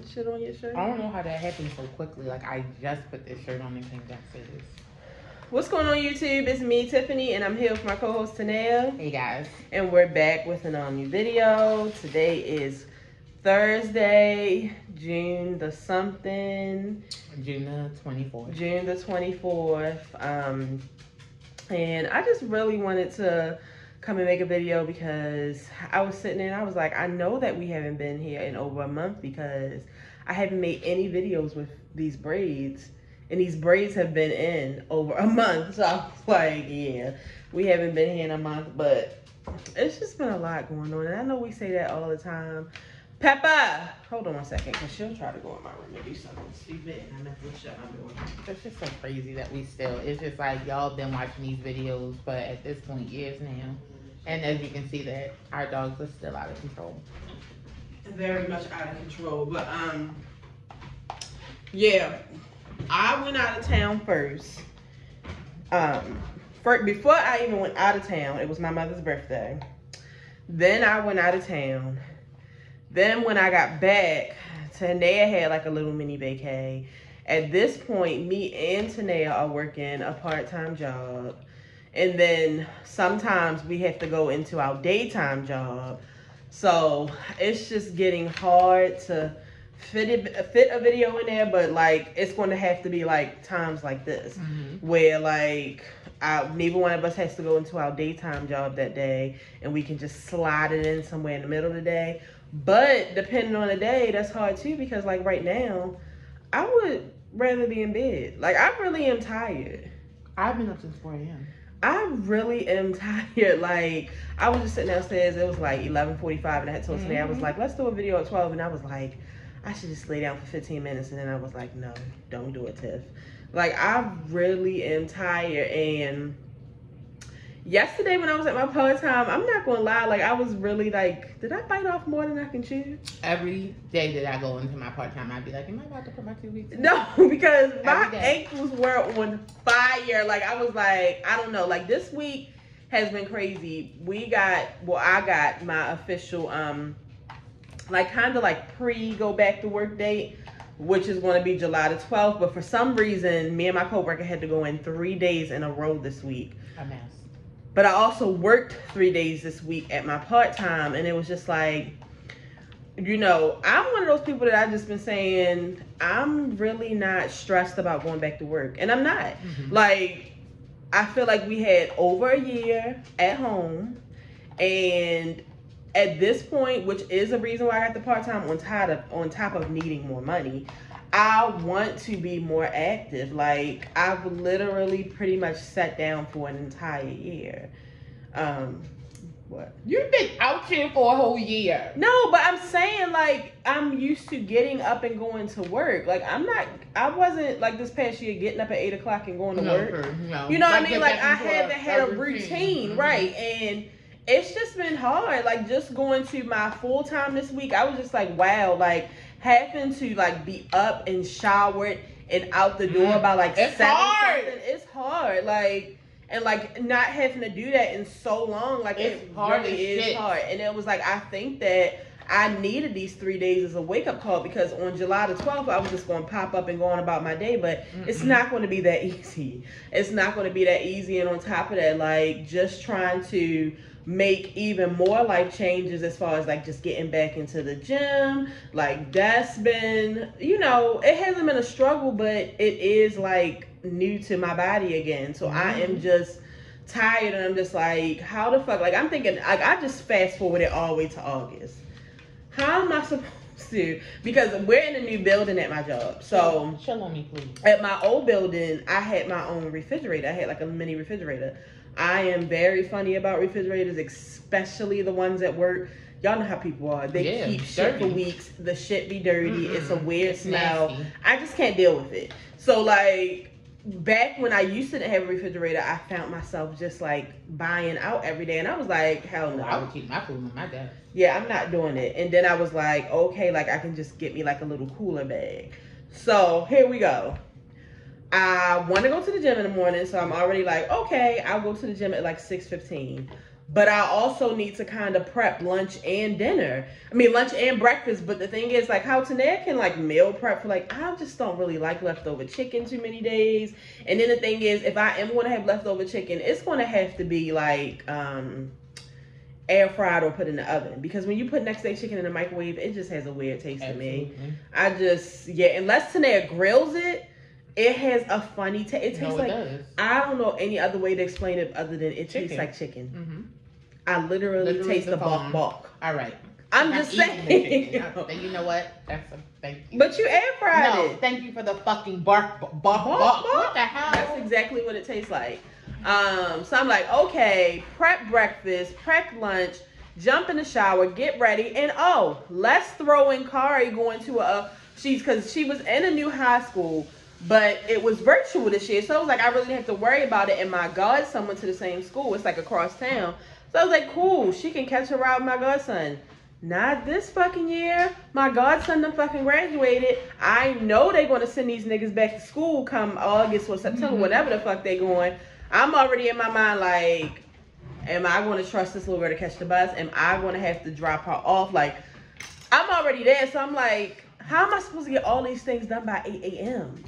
shit on your shirt? I don't know how that happened so quickly. Like, I just put this shirt on and came downstairs. What's going on, YouTube? It's me, Tiffany, and I'm here with my co-host, Tanea. Hey, guys. And we're back with an new video. Today is Thursday, June the something. June the 24th. June the 24th. And I just really wanted to come and make a video because I was sitting there and I was like, I know that we haven't been here in over a month because I haven't made any videos with these braids. And these braids have been in over a month. So I was like, yeah, we haven't been here in a month. But it's just been a lot going on. And I know we say that all the time. Peppa! Hold on one second, because she'll try to go in my room and do something stupid. And I meant to shut my door. It's just so crazy that we still, it's just like y'all been watching these videos, but at this point, years now. And as you can see that our dogs are still out of control. Very much out of control. But, yeah. I went out of town first. Before I even went out of town, it was my mother's birthday. Then I went out of town. Then when I got back, Tanea had like a little mini BYKE. At this point, me and Tanea are working a part-time job. And then sometimes we have to go into our daytime job. So it's just getting hard to fit a video in there, but like it's going to have to be like times like this where like neither one of us has to go into our daytime job that day and we can just slide it in somewhere in the middle of the day. But depending on the day, that's hard too, because like right now I would rather be in bed. Like I really am tired. I've been up since 4 a.m. I really am tired. Like I was just sitting downstairs, it was like 11:45 and I had told Tanea, I was like, let's do a video at 12, and I was like, I should just lay down for 15 minutes. And then I was like, no, don't do it, Tiff. Like, I really am tired. And yesterday when I was at my part-time, I'm not going to lie. Like, I was really like, did I bite off more than I can chew? Every day that I go into my part-time, I'd be like, am I about to put my 2 weeks in? No, because my ankles were on fire. Like, I was like, I don't know. Like, this week has been crazy. I got my official, like kind of like go back to work date, which is going to be July the 12th. But for some reason, me and my coworker had to go in 3 days in a row this week. A mess. But I also worked 3 days this week at my part-time, and it was just like, you know, I'm one of those people that I've just been saying, I'm really not stressed about going back to work. And I'm not. Like, I feel like we had over a year at home, and at this point, which is a reason why I got the part-time on top of needing more money, I want to be more active. Like, I've literally pretty much sat down for an entire year. What? You've been out here for a whole year. No, but I'm saying, like, I'm used to getting up and going to work. Like, I wasn't, like, this past year getting up at 8 o'clock and going to work. No. You know what I mean? Like, I had a routine, right? And it's just been hard. Like, just going to my full-time this week, I was just like, wow, like, having to, like, be up and showered and out the door by, like, it's 7 hard. something. It's hard. Like, and, like, not having to do that in so long, like, it really is hard. And it was like, I think that I needed these 3 days as a wake-up call, because on July the 12th, I was just going to pop up and go on about my day, but it's not going to be that easy. It's not going to be that easy. And on top of that, like, just trying to make even more life changes as far as like just getting back into the gym, like that's been, you know, it hasn't been a struggle, but it is like new to my body again. So I am just tired, and I'm just like, how the fuck, like I'm thinking, like I just fast forwarded all the way to August. How am I supposed to? Because we're in a new building at my job. So chill on me, please. At my old building, I had my own refrigerator. I had like a mini refrigerator. I am very funny about refrigerators, especially the ones at work. Y'all know how people are. They keep shit for weeks. The shit be dirty. It's a weird smell. Nasty. I just can't deal with it. So like back when I used to have a refrigerator, I found myself just like buying out every day, and I was like, hell no. I would keep my food on my desk. Yeah, I'm not doing it. And then I was like, okay, like I can just get me like a little cooler bag. So here we go. I want to go to the gym in the morning, so I'm already like, okay, I'll go to the gym at like 6:15. But I also need to kind of prep lunch and dinner. I mean, lunch and breakfast. But the thing is, like, how Tanea can, like, meal prep for, like, I just don't really like leftover chicken too many days. And then the thing is, if I am going to have leftover chicken, it's going to have to be, like, air fried or put in the oven. Because when you put next day chicken in the microwave, it just has a weird taste to me. I just, unless Tanea grills it, it has a funny taste. It tastes like, I don't know any other way to explain it other than it tastes like chicken. Mm-hmm. I literally taste the bark. All right. I'm just saying. You know what? Thank you. But you air fried it. Thank you for the fucking bark. What the hell? That's exactly what it tastes like. So I'm like, okay, prep breakfast, prep lunch, jump in the shower, get ready, and let's throw in Kari going to because she was in a new high school, but it was virtual this year. So I was like, I really didn't have to worry about it. And my godson went to the same school. It's like across town. So I was like, cool, she can catch a ride with my godson. Not this fucking year. My godson done fucking graduated. I know they're going to send these niggas back to school come August or September, whatever the fuck they going. I'm already in my mind like, am I going to trust this little girl to catch the bus? Am I going to have to drop her off? Like, I'm already there. So I'm like, how am I supposed to get all these things done by 8 a.m.?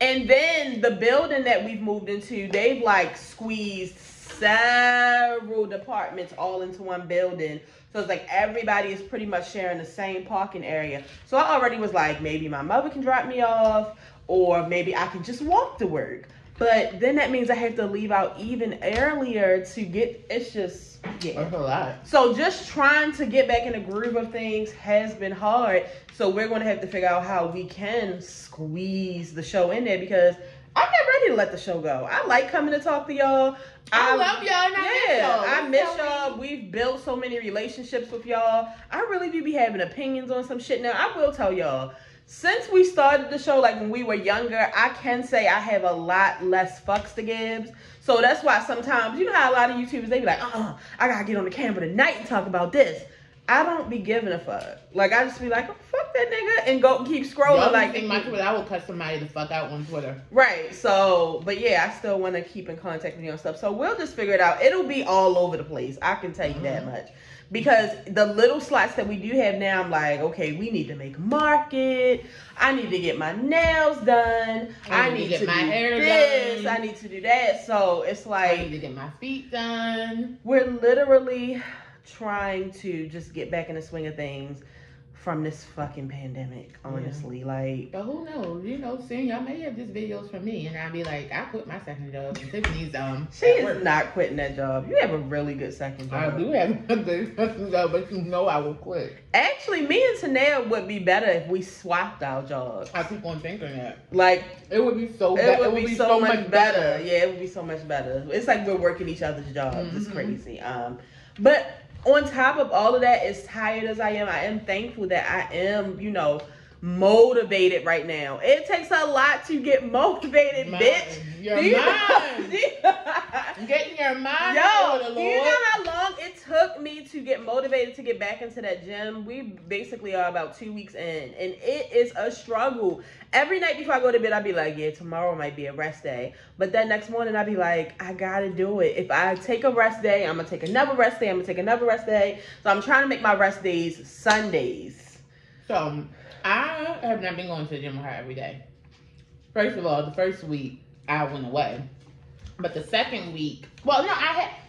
And then the building that we've moved into, they've like squeezed several departments all into one building. So it's like everybody is pretty much sharing the same parking area. So I already was like, maybe my mother can drop me off, or maybe I can just walk to work. But then that means I have to leave out even earlier to get, it's just, That's a lot. So just trying to get back in the groove of things has been hard. So we're going to have to figure out how we can squeeze the show in there, because I'm not ready to let the show go. I like coming to talk to y'all. I love y'all and I miss y'all. We've built so many relationships with y'all. I really do be having opinions on some shit now. I will tell y'all, since we started the show, like when we were younger, I can say I have a lot less fucks to give. So that's why sometimes, you know how a lot of YouTubers, they be like, I gotta get on the camera tonight and talk about this. I don't be giving a fuck. Like, I just be like, fuck that nigga, and go keep scrolling. Y'all like, think my Twitter, I will cut somebody the fuck out on Twitter. Right. So, but yeah, I still want to keep in contact with you and stuff. So we'll just figure it out. It'll be all over the place. I can tell you that much. Because the little slots that we do have now, I'm like, okay, we need to make a market. I need to get my nails done. I need to get my hair done. I need to do that. So it's like, I need to get my feet done. We're literally trying to just get back in the swing of things from this fucking pandemic, honestly. Like, but who knows? You know, soon y'all may have just videos from me, and I'll be like, I quit my second job. And Tiffany's she is not quitting that job. You have a really good second job. I do have a good second job, but you know I will quit. Actually, me and Tanea would be better if we swapped our jobs. I keep on thinking that. Like, it would be so. It would be so much better. Yeah, it would be so much better. It's like we're working each other's jobs. It's crazy. But on top of all of that, as tired as I am thankful that I am, you know, motivated right now. It takes a lot to get motivated, bitch. Your mind. Getting your mind. Yo, do you know how long it took me to get motivated to get back into that gym? We basically are about 2 weeks in, and it is a struggle. Every night before I go to bed, I'll be like, yeah, tomorrow might be a rest day. But then next morning, I'll be like, I gotta do it. If I take a rest day, I'm gonna take another rest day. I'm gonna take another rest day. So I'm trying to make my rest days Sundays. So I have not been going to the gym with her every day. First of all, the first week, I went away. But the second week, well, no,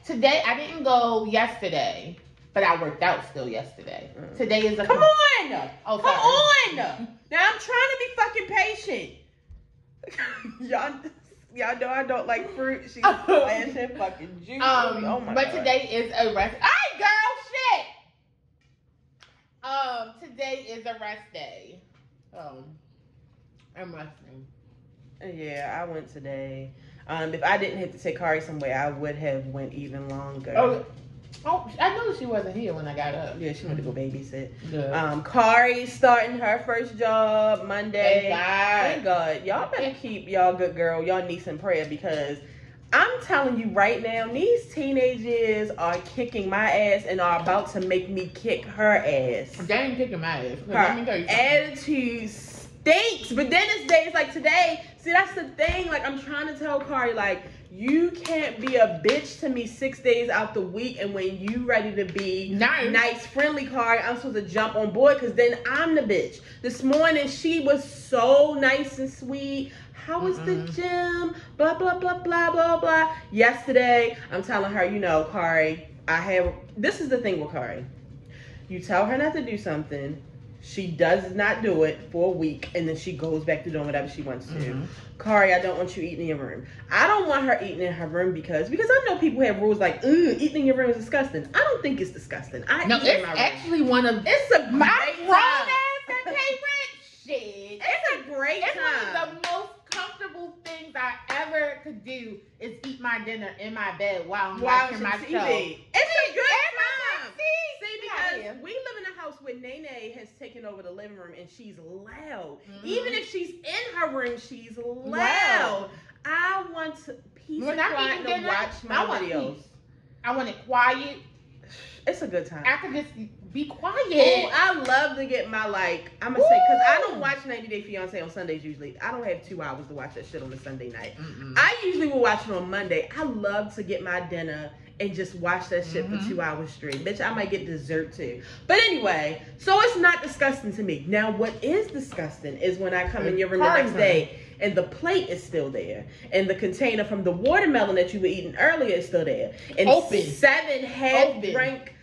today, I didn't go yesterday, but I worked out still yesterday. Today is Come on! Oh, Come on! Now I'm trying to be fucking patient. Y'all know I don't like fruit. She's flashing fucking juice. Oh my but God. Today is a rest. Hey, girl, shit! Today is a rest day. I'm resting. Yeah, I went today. If I didn't have to take Kari somewhere, I would have went even longer. Oh, I knew she wasn't here when I got up. Yeah, she went to go babysit. Good. Kari's starting her first job Monday. Thank God. Y'all better keep y'all good girl, y'all niece in prayer, because I'm telling you right now, these teenagers are kicking my ass and are about to make me kick her ass. They ain't kicking my ass. Her attitude stinks. But then it's days like today, See, that's the thing. Like, I'm trying to tell Kari, like, you can't be a bitch to me 6 days out the week, and when you ready to be nice, friendly, Kari, I'm supposed to jump on board, because then I'm the bitch. This morning, she was so nice and sweet. How was the gym? Blah, blah, blah, blah, blah, blah. Yesterday, I'm telling her, you know, Kari, this is the thing with Kari. You tell her not to do something. She does not do it for a week, and then she goes back to doing whatever she wants to. Kari, I don't want you eating in your room. I don't want her eating in her room because I know people have rules like, eating in your room is disgusting. I don't think it's disgusting. It's actually one of my grown ass that pay rent. Shit, it's a great time. It's one of the most comfortable things I ever could do is eat my dinner in my bed while I'm watching my show. It's a good time. See, because we live in a house where Nene has taken over the living room and she's loud. Even if she's in her room, she's loud. I want peace and quiet to watch my videos. I want it quiet. It's a good time. I can just be quiet. Oh, I love to get my, like, I'm going to say, because I don't watch 90 Day Fiancé on Sundays usually. I don't have 2 hours to watch that shit on a Sunday night. I usually will watch it on Monday. I love to get my dinner and just watch that shit for 2 hours straight. Bitch, I might get dessert too. But anyway, so it's not disgusting to me. Now, what is disgusting is when I come in your room the next day and the plate is still there. And the container from the watermelon that you were eating earlier is still there. And 7 half-drink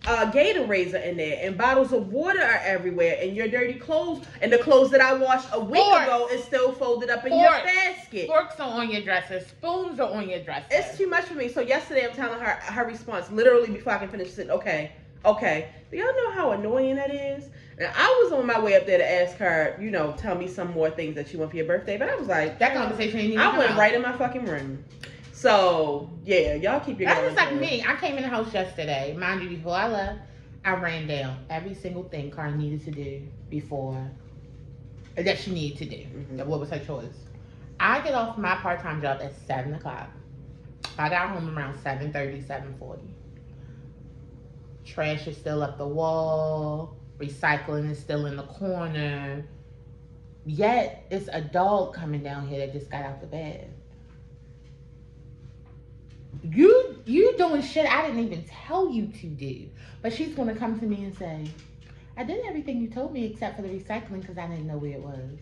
Gatorades are in there. And bottles of water are everywhere. And your dirty clothes and the clothes that I washed a week ago is still folded up in your basket. Forks are on your dresser. Spoons are on your dresser. It's too much for me. So yesterday I'm telling her response literally before I can finish. She said, okay. Do y'all know how annoying that is? And I was on my way up there to ask her, you know, tell me some more things that you want for your birthday. But I was like, that conversation ain't even I went right in my fucking room. So, yeah, y'all keep your That's just like me. I came in the house yesterday. Mind you, before I left, I ran down every single thing Kari needed to do before, that she needed to do. What was her choice? I get off my part-time job at 7 o'clock. I got home around 7:30, 7:40. Trash is still up the wall. Recycling is still in the corner. Yet, it's a dog coming down here that just got out the bed. You doing shit I didn't even tell you to do. But she's going to come to me and say, I did everything you told me except for the recycling because I didn't know where it was.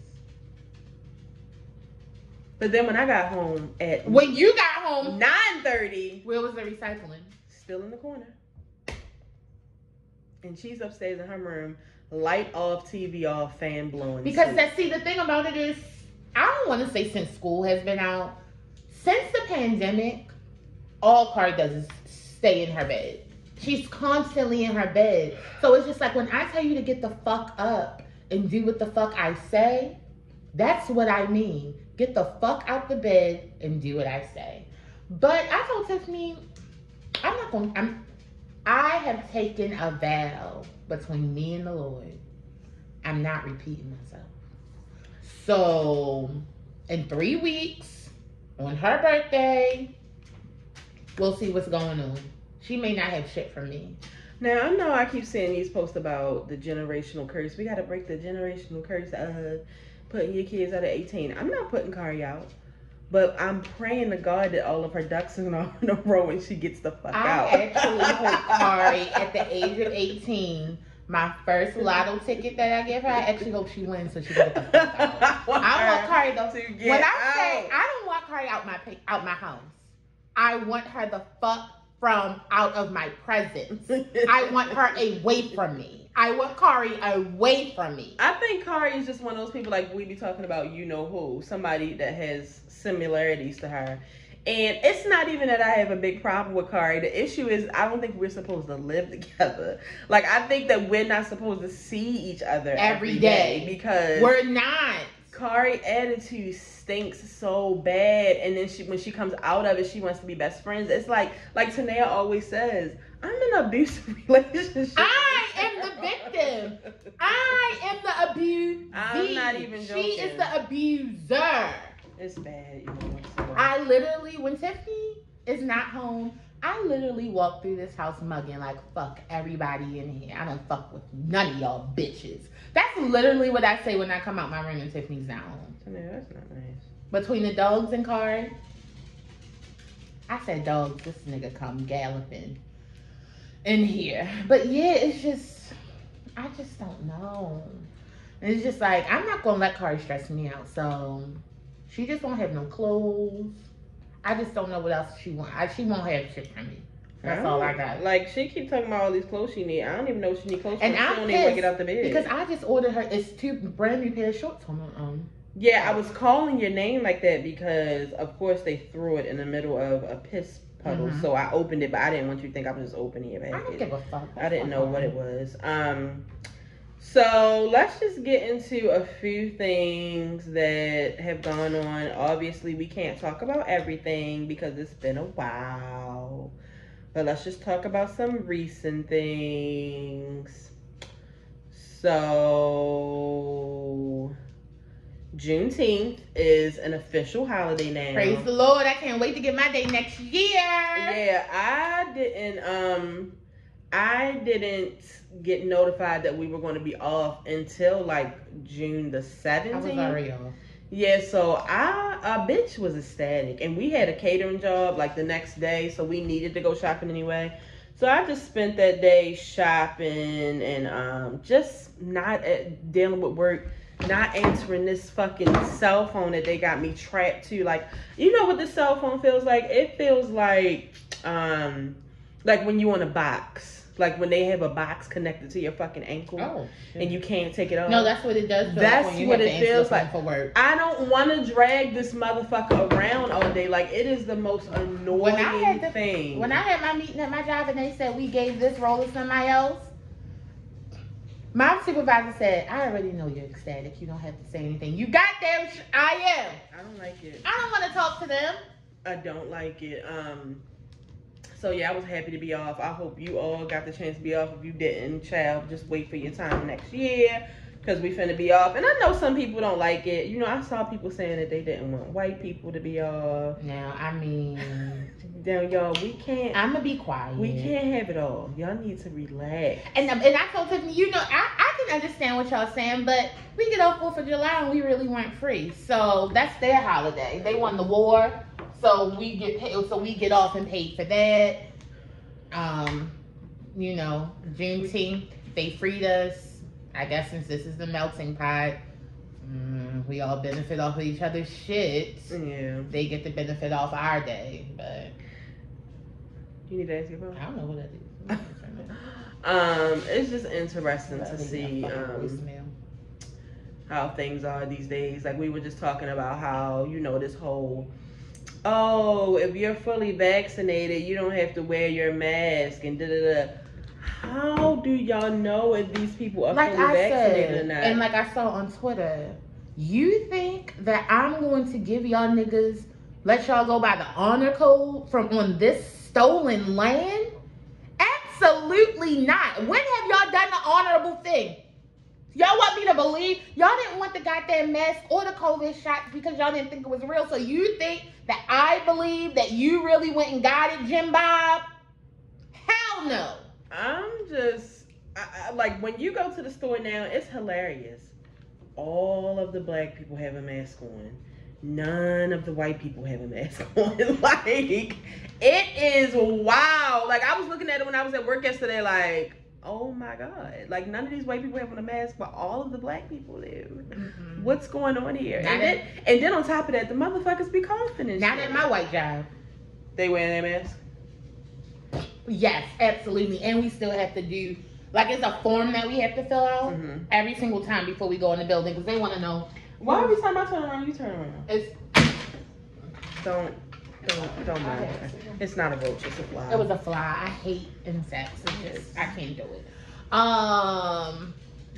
But then when I got home at... When you got home... 9:30... Where was the recycling? Still in the corner. And she's upstairs in her room, light off, TV off, fan blowing. Because the thing about it is, I don't want to say since school has been out. Since the pandemic, all Kari does is stay in her bed. She's constantly in her bed. So it's just like when I tell you to get the fuck up and do what the fuck I say, that's what I mean. Get the fuck out the bed and do what I say. But I told Tiffany, I have taken a vow between me and the Lord. I'm not repeating myself. So, in 3 weeks, on her birthday, we'll see what's going on. She may not have shit from me. Now, I know I keep seeing these posts about the generational curse. We got to break the generational curse of putting your kids out at 18. I'm not putting Kari out. But I'm praying to God that all of her ducks are in a row and she gets the fuck out. I actually hope Kari, at the age of 18, my first lotto ticket that I give her, I actually hope she wins so she can get the fuck out. I want Kari to when I say I don't want Kari out my house, I want her the fuck out of my presence. I want her away from me. I want Kari away from me. I think Kari is just one of those people like we be talking about, you know who, somebody that has similarities to her. And it's not even that I have a big problem with Kari. The issue is I don't think we're supposed to live together. Like, I think that we're not supposed to see each other every day because we're not. Kari attitude stinks so bad, and then when she comes out of it, she wants to be best friends. It's like Tanea always says, I'm in an abusive relationship. I am the victim. I am the abused. I'm not even joking. She is the abuser. It's bad. You know, so. I literally, when Tiffany is not home, I literally walk through this house mugging like, fuck everybody in here. I don't fuck with none of y'all bitches. That's literally what I say when I come out my room and Tiffany's not home. Tanea, that's not nice. between the dogs and cars. I said dogs, this nigga come galloping in here. But yeah, it's just, I just don't know. And it's just like, I'm not gonna let Kari stress me out. So she just won't have no clothes. I just don't know what else she wants. She won't have shit from me. That's all I got. Like, she keep talking about all these clothes she need. I don't even know if she need clothes. And she don't even want to get out the bed. Because I just ordered her, it's 2 brand new pair of shorts on her Yeah, I was calling your name like that because, of course, they threw it in the middle of a piss puddle. Mm-hmm. So I opened it, but I didn't want you to think I was just opening it back. I don't give a fuck. I didn't know what it was. So let's just get into a few things that have gone on. Obviously, we can't talk about everything because it's been a while. But let's just talk about some recent things. So Juneteenth is an official holiday now. Praise the Lord. I can't wait to get my day next year. Yeah, I didn't get notified that we were going to be off until like June the 17th. I was already off. Yeah, so a bitch was ecstatic, and we had a catering job like the next day, so we needed to go shopping anyway. So I just spent that day shopping and just not dealing with work, not answering this fucking cell phone that they got me trapped to. Like, you know what the cell phone feels like? It feels like when you on a box. Like when they have a box connected to your fucking ankle and you can't take it off. No, that's what it does. That's when you what have it to feels like. For work. I don't want to drag this motherfucker around all day. Like, it is the most annoying thing. When I had my meeting at my job and they said we gave this role to somebody else, my supervisor said, I already know you're ecstatic. You don't have to say anything. You goddamn I am. I don't like it. I don't want to talk to them. I don't like it. So yeah, I was happy to be off. I hope you all got the chance to be off. If you didn't, child, just wait for your time next year because we finna be off. And I know some people don't like it. You know, I saw people saying that they didn't want white people to be off. Now, I mean, damn, y'all, we can't. I'm gonna be quiet. We can't have it all. Y'all need to relax. And I told Tiffany, you know, I can understand what y'all saying, but we get off 4th of July and we really weren't free. So that's their holiday. They won the war. So we get paid, so we get off and paid for that. You know, Juneteenth, they freed us. I guess since this is the melting pot, we all benefit off of each other's shit. Yeah. They get the benefit off our day, but you need to ask your phone. I don't know what that is. It's just interesting to see how things are these days. Like we were just talking about how, you know, this whole if you're fully vaccinated, you don't have to wear your mask and da-da-da. How do y'all know if these people are fully vaccinated or not? And like I saw on Twitter, you think that I'm going to give y'all niggas, let y'all go by the honor code from on this stolen land? Absolutely not. When have y'all done the honorable thing? Y'all want me to believe y'all didn't want the goddamn mask or the COVID shots because y'all didn't think it was real. So you think that I believe that you really went and got it, Jim Bob? Hell no. I'm just, like, when you go to the store now, it's hilarious. All of the black people have a mask on. None of the white people have a mask on. Like, it is wild. Like, I was looking at it when I was at work yesterday, like, oh my God. Like, none of these white people have on a mask, but all of the black people do. Mm-hmm. What's going on here? And then on top of that, the motherfuckers be coughing and not shit. at my white job. They wearing their mask? Yes, absolutely. And we still have to do, like, it's a form that we have to fill out every single time before we go in the building because they want to know. Why every time I turn around, you turn around? Don't mind. It's not a roach, it's a fly. It was a fly. I hate insects. I can't do it.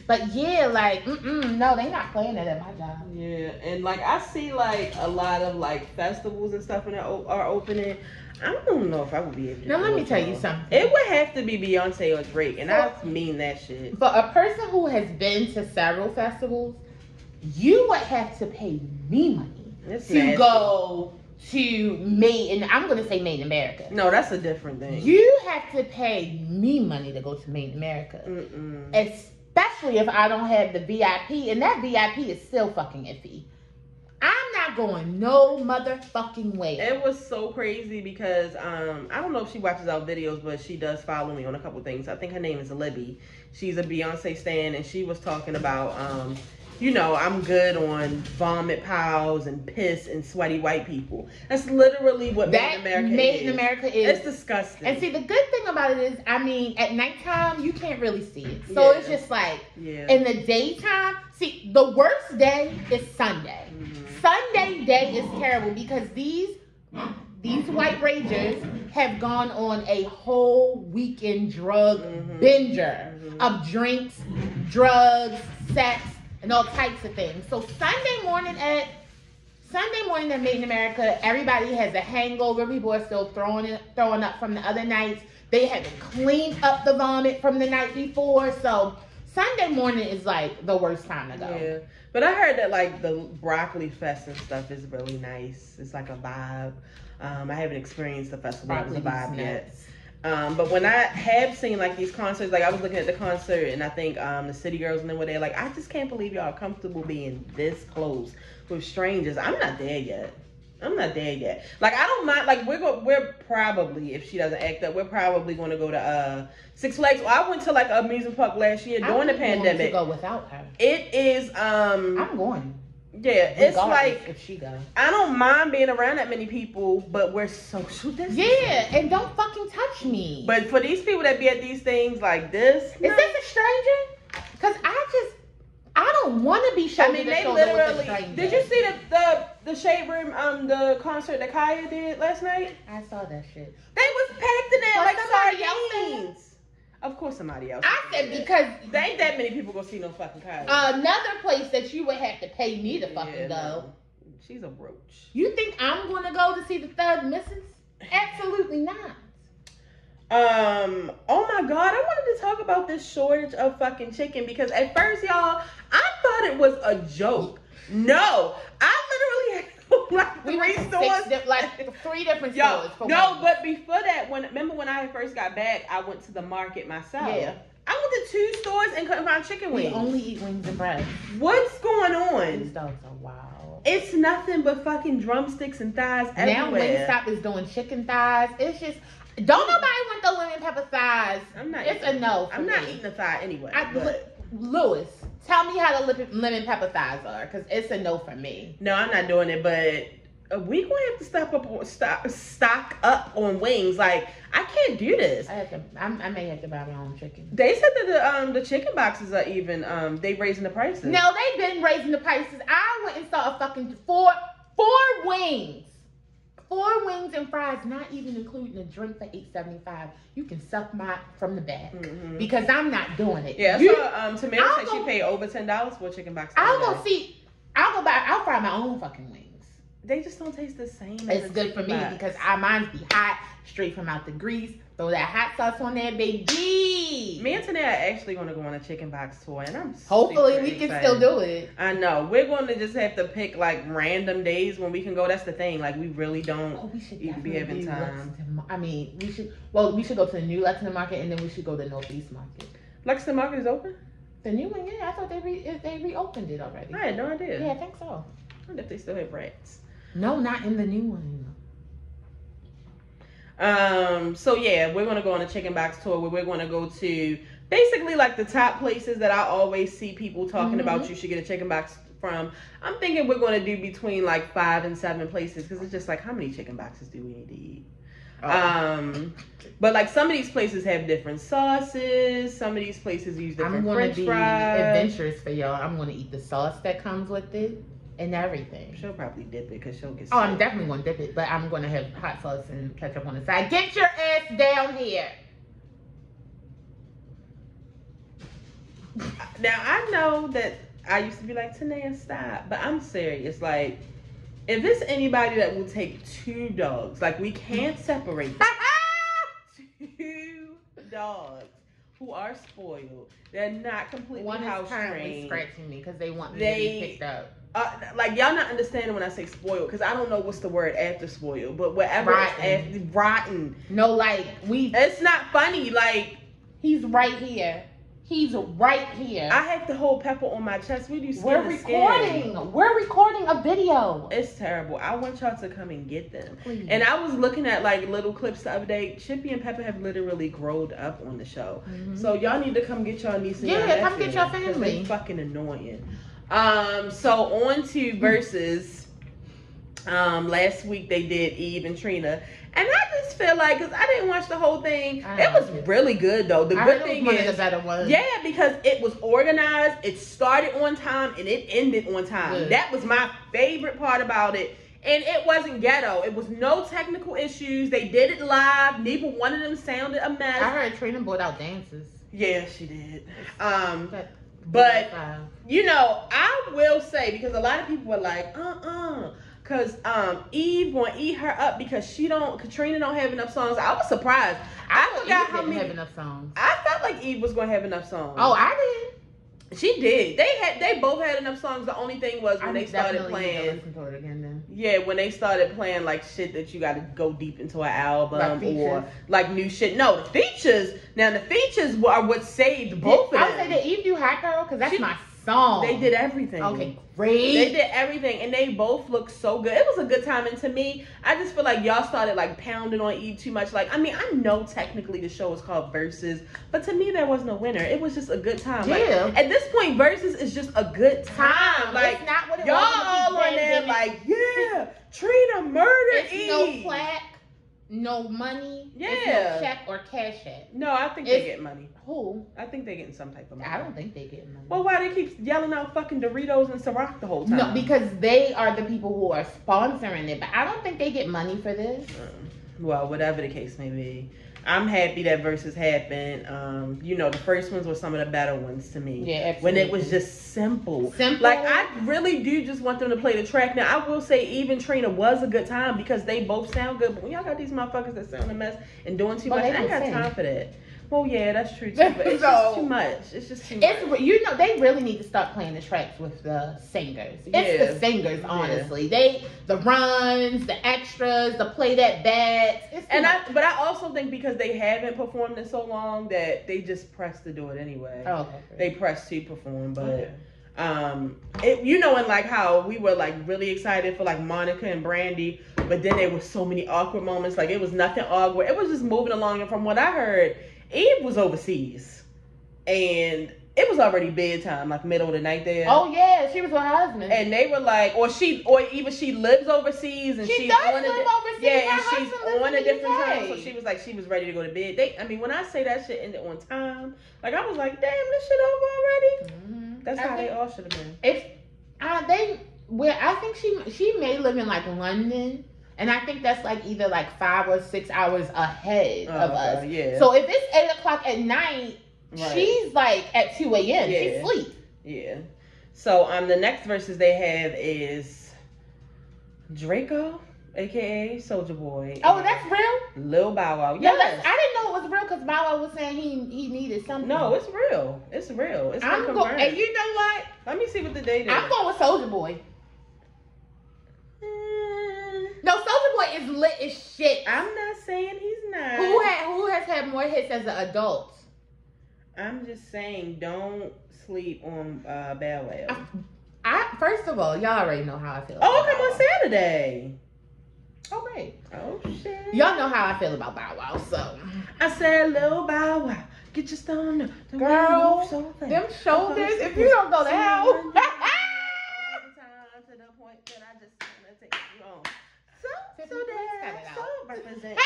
But yeah, like, no, they not playing it at my job. Yeah, and like I see like a lot of like festivals and stuff when they are opening. I don't know if I would be able to. Now let me tell you something. It would have to be Beyonce or Drake, and I mean that shit. For a person who has been to several festivals, you would have to pay me money to go to I'm going to say Made in America. No, that's a different thing. You have to pay me money to go to Made in America. Especially if I don't have the VIP, and that VIP is still fucking iffy. I'm not Not going no motherfucking way. It was so crazy because I don't know if she watches our videos, but she does follow me on a couple things. I think her name is Libby. She's a Beyonce stan, and she was talking about you know, I'm good on vomit piles and piss and sweaty white people. That's literally what Made in America is. It's disgusting. And see, the good thing about it is, I mean, at nighttime, you can't really see it. So it's just like, in the daytime, see, the worst day is Sunday. Sunday day is terrible because these white ragers have gone on a whole weekend drug binger of drinks, drugs, sex, and all types of things. So Sunday morning at Made in America, everybody has a hangover. People are still throwing up from the other nights. They haven't cleaned up the vomit from the night before. So Sunday morning is like the worst time to go. Yeah. But I heard that like the broccoli fest and stuff is really nice. It's like a vibe. I haven't experienced the festival as a vibe yet. But when I have seen like these concerts, like I was looking at the concert and I think the City Girls and then were there, like I just can't believe y'all are comfortable being this close with strangers. I'm not there yet. Like I don't mind. Like we're probably, if she doesn't act up, we're probably going to go to Six Flags. Well, I went to like an amusement park last year during the pandemic. To go without her. It is. I'm going. Yeah, it's like if she goes. I don't mind being around that many people, but we're social distancing. Yeah, and don't fucking touch me. But for these people that be at these things like this, is this a stranger? Because I don't want to be shoulder to shoulder with a stranger. Did you see the Shade Room the concert that Kaya did last night? I saw that shit. They was packed in there like sardines. Of course somebody else. I said because there ain't that many people gonna see no fucking Kaya. Another place that you would have to pay me to fucking go. No. She's a roach. You think I'm gonna go to see the Thug Misses? Absolutely not. Oh my God, I wanted to talk about this shortage of fucking chicken because at first, y'all, I thought it was a joke. No, I literally had like three different stores. For no, but before that, remember when I first got back, I went to the market myself. Yeah. I went to 2 stores and couldn't find chicken wings. We only eat wings and bread. What's going on? These dogs are wild. It's nothing but fucking drumsticks and thighs everywhere. Now Wingstop is doing chicken thighs. It's just, don't nobody want the lemon pepper thighs. It's a no for I'm me. not eating the thigh anyway. Lewis, tell me how the lemon pepper thighs are, because it's a no for me. No, I'm not doing it, but we gonna have to stock up on wings. Like, I can't do this. I may have to buy my own chicken. They said that the chicken boxes are even they raising the prices. No, they've been raising the prices. I went and saw a fucking four wings. 4 wings and fries, not even including a drink for $8.75. You can suck from the back because I'm not doing it. Yeah, so Tamara said she paid over $10 for a chicken box. I'll fry my own fucking wings. They just don't taste the same. It's good for me because mine be hot, straight from out the grease. Throw that hot sauce on there, baby. Me and Tanea are actually going to go on a chicken box tour, and I'm hopefully we can still do it. I know. We're going to just have to pick like random days when we can go. That's the thing. Like we really don't even be having time. I mean, we should go to the new Lexington Market, and then we should go to Northeast Market. Lexington Market is open? The new one, yeah. I thought they reopened it already. I had no idea. Yeah, I think so. I wonder if they still have rats. No, not in the new one. So yeah, we're gonna go on a chicken box tour where we're gonna go to basically like the top places that I always see people talking about you should get a chicken box from. I'm thinking we're gonna do between like 5 and 7 places because it's just like, how many chicken boxes do we need to eat? But like some of these places have different sauces. Some of these places use different French fries. I'm gonna be adventurous for y'all. I'm gonna eat the sauce that comes with it. And everything. She'll probably dip it because she'll get sick. Oh, I'm definitely going to dip it, but I'm going to have hot sauce and ketchup on the side. Get your ass down here. Now, I know that I used to be like, Tanea, stop. But I'm serious. Like, if there's anybody that will take 2 dogs, like, we can't separate them. 2 dogs who are spoiled. They're not completely house trained. One is scratching me because they want me to be picked up. Like, y'all not understanding when I say spoiled, because I don't know what's the word after spoiled, but whatever is rotten. No, like, it's not funny, like. He's right here. He's right here. I have the whole pepper on my chest. We do We're recording. We're recording a video. It's terrible. I want y'all to come and get them. Please. And I was looking at like little clips the other day. Chippy and Pepper have literally grown up on the show. Mm-hmm. So y'all need to come get y'all niece and yeah, come get your family. They fucking annoying. So on to Verzuz. Last week they did Eve and Trina. And I just feel like, because I didn't watch the whole thing, it was really good though. The good thing is, one of the better ones. Yeah, because it was organized, it started on time, and it ended on time. Good. That was my favorite part about it. And it wasn't ghetto. It was no technical issues. They did it live. Neither one of them sounded a mess. I heard Trina brought out dances. Yeah, she did. But, you know, I will say, because a lot of people were like, because Eve won't eat her up because Katrina don't have enough songs. I was surprised. I forgot how many. Have enough songs. I felt like Eve was going to have enough songs. Oh, I did. She did. They both had enough songs. The only thing was when they started playing. Listen to it again then. Yeah, when they started playing like shit that you got to go deep into an album or like new shit. No, the features. Now the features are what saved both of them. I would say that Eve do Hot Girl because that's my song. They did everything. Okay, great. They did everything, and they both look so good. It was a good time, and to me, I just feel like y'all started like pounding on Eve too much. Like, I mean, I know technically the show is called Verzuz, but to me, there was no winner. It was just a good time. Yeah. Like, at this point, Verzuz is just a good time. Like, it's not what it y'all was all on there, like, yeah, Trina murdered Eve. No plaque. No money. Yeah. No check or cash app. No, I think they get money. Who? I think they're getting some type of money. I don't think they get money. Well, why they keep yelling out fucking Doritos and Ciroc the whole time? No, because they are the people who are sponsoring it. But I don't think they get money for this. Well, whatever the case may be. I'm happy that Verzuz happened. You know, the first ones were some of the better ones to me. Yeah, absolutely. When it was just simple. Simple. Like, I really do just want them to play the track. Now, I will say even Trina was a good time because they both sound good. But when y'all got these motherfuckers that sound a mess and doing too much, I ain't got time for that. Well, yeah, that's true too, but it's just too much. It's just too much. You know, they really need to start playing the tracks with the singers. It's the singers, honestly. The runs, the extras, the play that back. But I also think because they haven't performed in so long that they just press to do it anyway. Oh, okay. They press to perform, but you know, and like how we were like really excited for like Monica and Brandy, but then there was so many awkward moments. Like it was nothing awkward. It was just moving along, and from what I heard, Eve was overseas, and it was already bedtime, like middle of the night there. Oh yeah, she was with her husband, and they were like, or even she lives overseas, and she's on overseas. Yeah, and she's on a different time, so she was like, she was ready to go to bed. I mean, when I say that shit ended on time, like I was like, damn, this shit over already. Mm-hmm. That's how they all should have been. I think she may live in like London. And I think that's like either like 5 or 6 hours ahead of us. Yeah. So if it's 8 o'clock at night, she's like at 2 a.m. Yeah. She's asleep. Yeah. So the next verses they have is Draco, aka Soulja Boy. Oh, that's real? Lil Bow Wow. Yes. I didn't know it was real because Bow Wow was saying he needed something. No, it's real. It's real. It's and you know what? Let me see what the date is. I'm going with Soulja Boy. No, Soulja Boy is lit as shit. I'm not saying he's not. Who has had more hits as an adult? I'm just saying, don't sleep on Bow Wow. First of all, y'all already know how I feel. Oh, come on Saturday. Oh, great. Oh, shit. Y'all know how I feel about Bow Wow, so. I said, Lil Bow Wow, get your stone. Girl, them shoulders, if you don't go to hell. All the time to the point that I just want to take you on. So represent.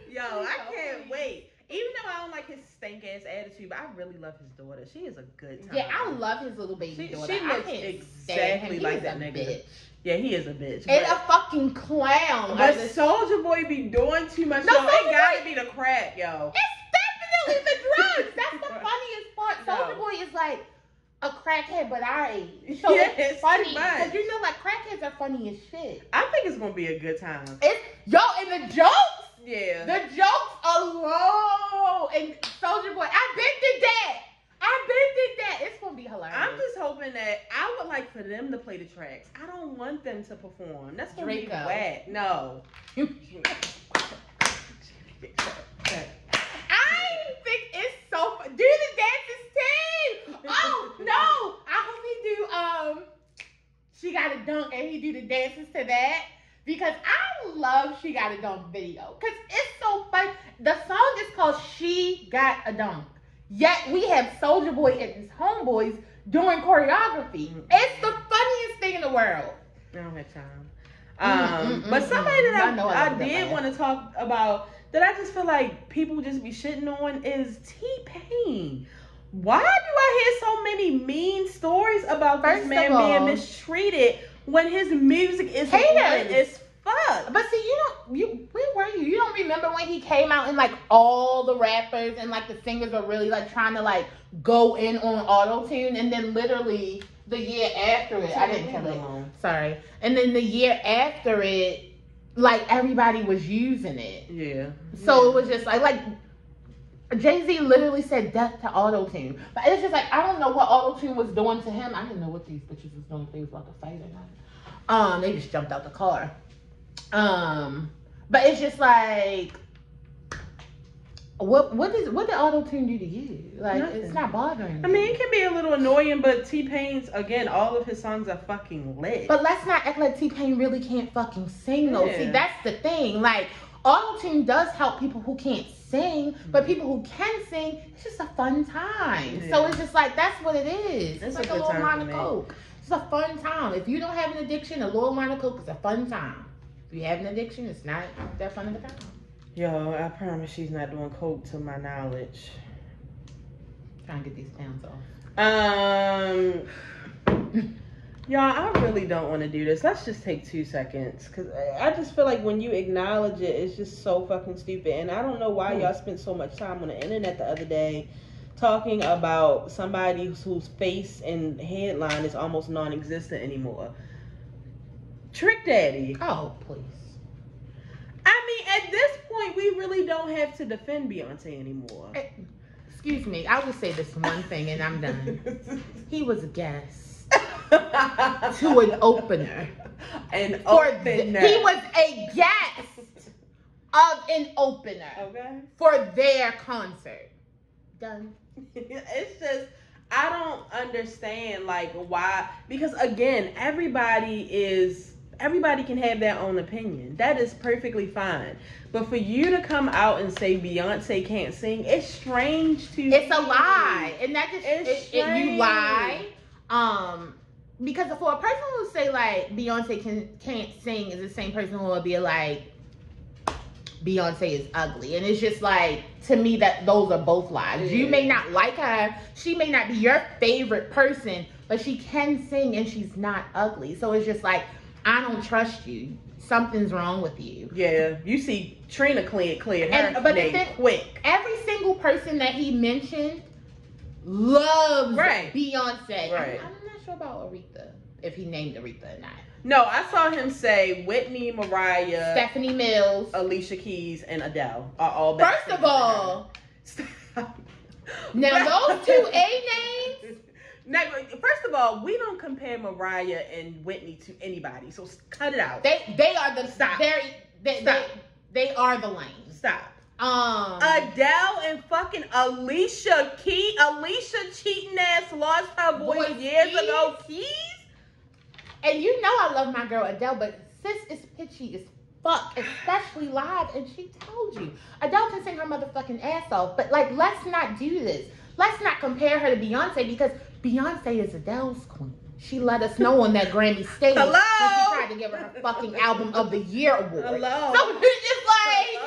Yo, I can't wait. Even though I don't like his stank ass attitude, but I really love his daughter. She is a good time. Yeah, I love his little baby daughter. She looks exactly like that nigga. Bitch. Yeah, he is a bitch. And a fucking clown. But Soulja Boy be doing too much. No, it gotta be the crack, yo. It's definitely the drugs. That's the funniest part. Soulja Boy is like a crackhead, but our age. So it's funny. Because you know, like, crackheads are funny as shit. I think it's going to be a good time. And the jokes. Yeah. The jokes alone. And Soulja Boy, I've been to that. It's going to be hilarious. I'm just hoping that I would like for them to play the tracks. I don't want them to perform. That's going to be whack. No. I think it's a dunk and he do the dances to that. Because I love She Got a Dunk video. Because it's so fun. The song is called She Got a Dunk. Yet we have Soulja Boy and his homeboys doing choreography. It's the funniest thing in the world. I don't have time. But somebody that I did want to talk about that I just feel like people just be shitting on is T-Pain. Why do I hear so many mean stories about this man being mistreated when his music is haters as fuck? But see, where were you? You don't remember when he came out and like all the rappers and like the singers are really like trying to like go in on auto-tune, and then literally the year after it, I didn't kill it. Sorry. And then the year after it, like everybody was using it. Yeah. So it was just like Jay-Z literally said death to auto-tune. But it's just like, I don't know what auto-tune was doing to him. I didn't know what these bitches was doing, if they was about to fight or not. They just jumped out the car. But it's just like, what did auto-tune do to you? Like, nothing. It's not bothering you. I mean, it can be a little annoying, but T-Pain's, again, all of his songs are fucking lit. But let's not act like T-Pain really can't fucking sing, though. See, that's the thing. Like, auto-tune does help people who can't sing, but people who can sing, it's just a fun time. So it's just like, that's what it is. It's like a little line of coke. It's a fun time. If you don't have an addiction, a little line of coke is a fun time. If you have an addiction, it's not that fun of a time. Yo, I promise she's not doing coke to my knowledge. Trying to get these pounds off. Y'all, I really don't want to do this. Let's just take 2 seconds. Because I just feel like when you acknowledge it, it's just so fucking stupid. And I don't know why y'all spent so much time on the internet the other day talking about somebody whose face and headline is almost non-existent anymore. Trick Daddy. Oh, please. I mean, at this point, we really don't have to defend Beyonce anymore. Excuse me. I'll just say this one thing and I'm done. He was a guest to an opener. He was a guest of an opener. Okay. For their concert. Done. It's just, I don't understand, like, why. Because, again, everybody can have their own opinion. That is perfectly fine. But for you to come out and say Beyonce can't sing, it's strange to It's a lie. And that just, you lie. Because for a person who say, like, Beyonce can't sing is the same person who will be like, Beyonce is ugly. And it's just like, to me, that those are both lies. You may not like her. She may not be your favorite person, but she can sing and she's not ugly. So it's just like, I don't trust you. Something's wrong with you. Yeah, you see Trina cleared her name quick. Every single person that he mentioned loves Beyonce. Right. I'm not sure about Aretha, if he named Aretha or not. No, I saw him say Whitney, Mariah, Stephanie Mills, Alicia Keys, and Adele are all back. First of all, now those two A names. Now, first of all, we don't compare Mariah and Whitney to anybody, so cut it out. They are the stop. They are the lanes. Stop. Adele and fucking Alicia Keys. Alicia cheating ass lost her voice years ago. Keys. And you know I love my girl Adele, but sis is pitchy as fuck, especially live. And she told you Adele can sing her motherfucking ass off. But like, let's not do this. Let's not compare her to Beyonce, because Beyonce is Adele's queen. She let us know on that Grammy stage when she tried to give her her fucking Album of the Year award. Hello. So it's just like,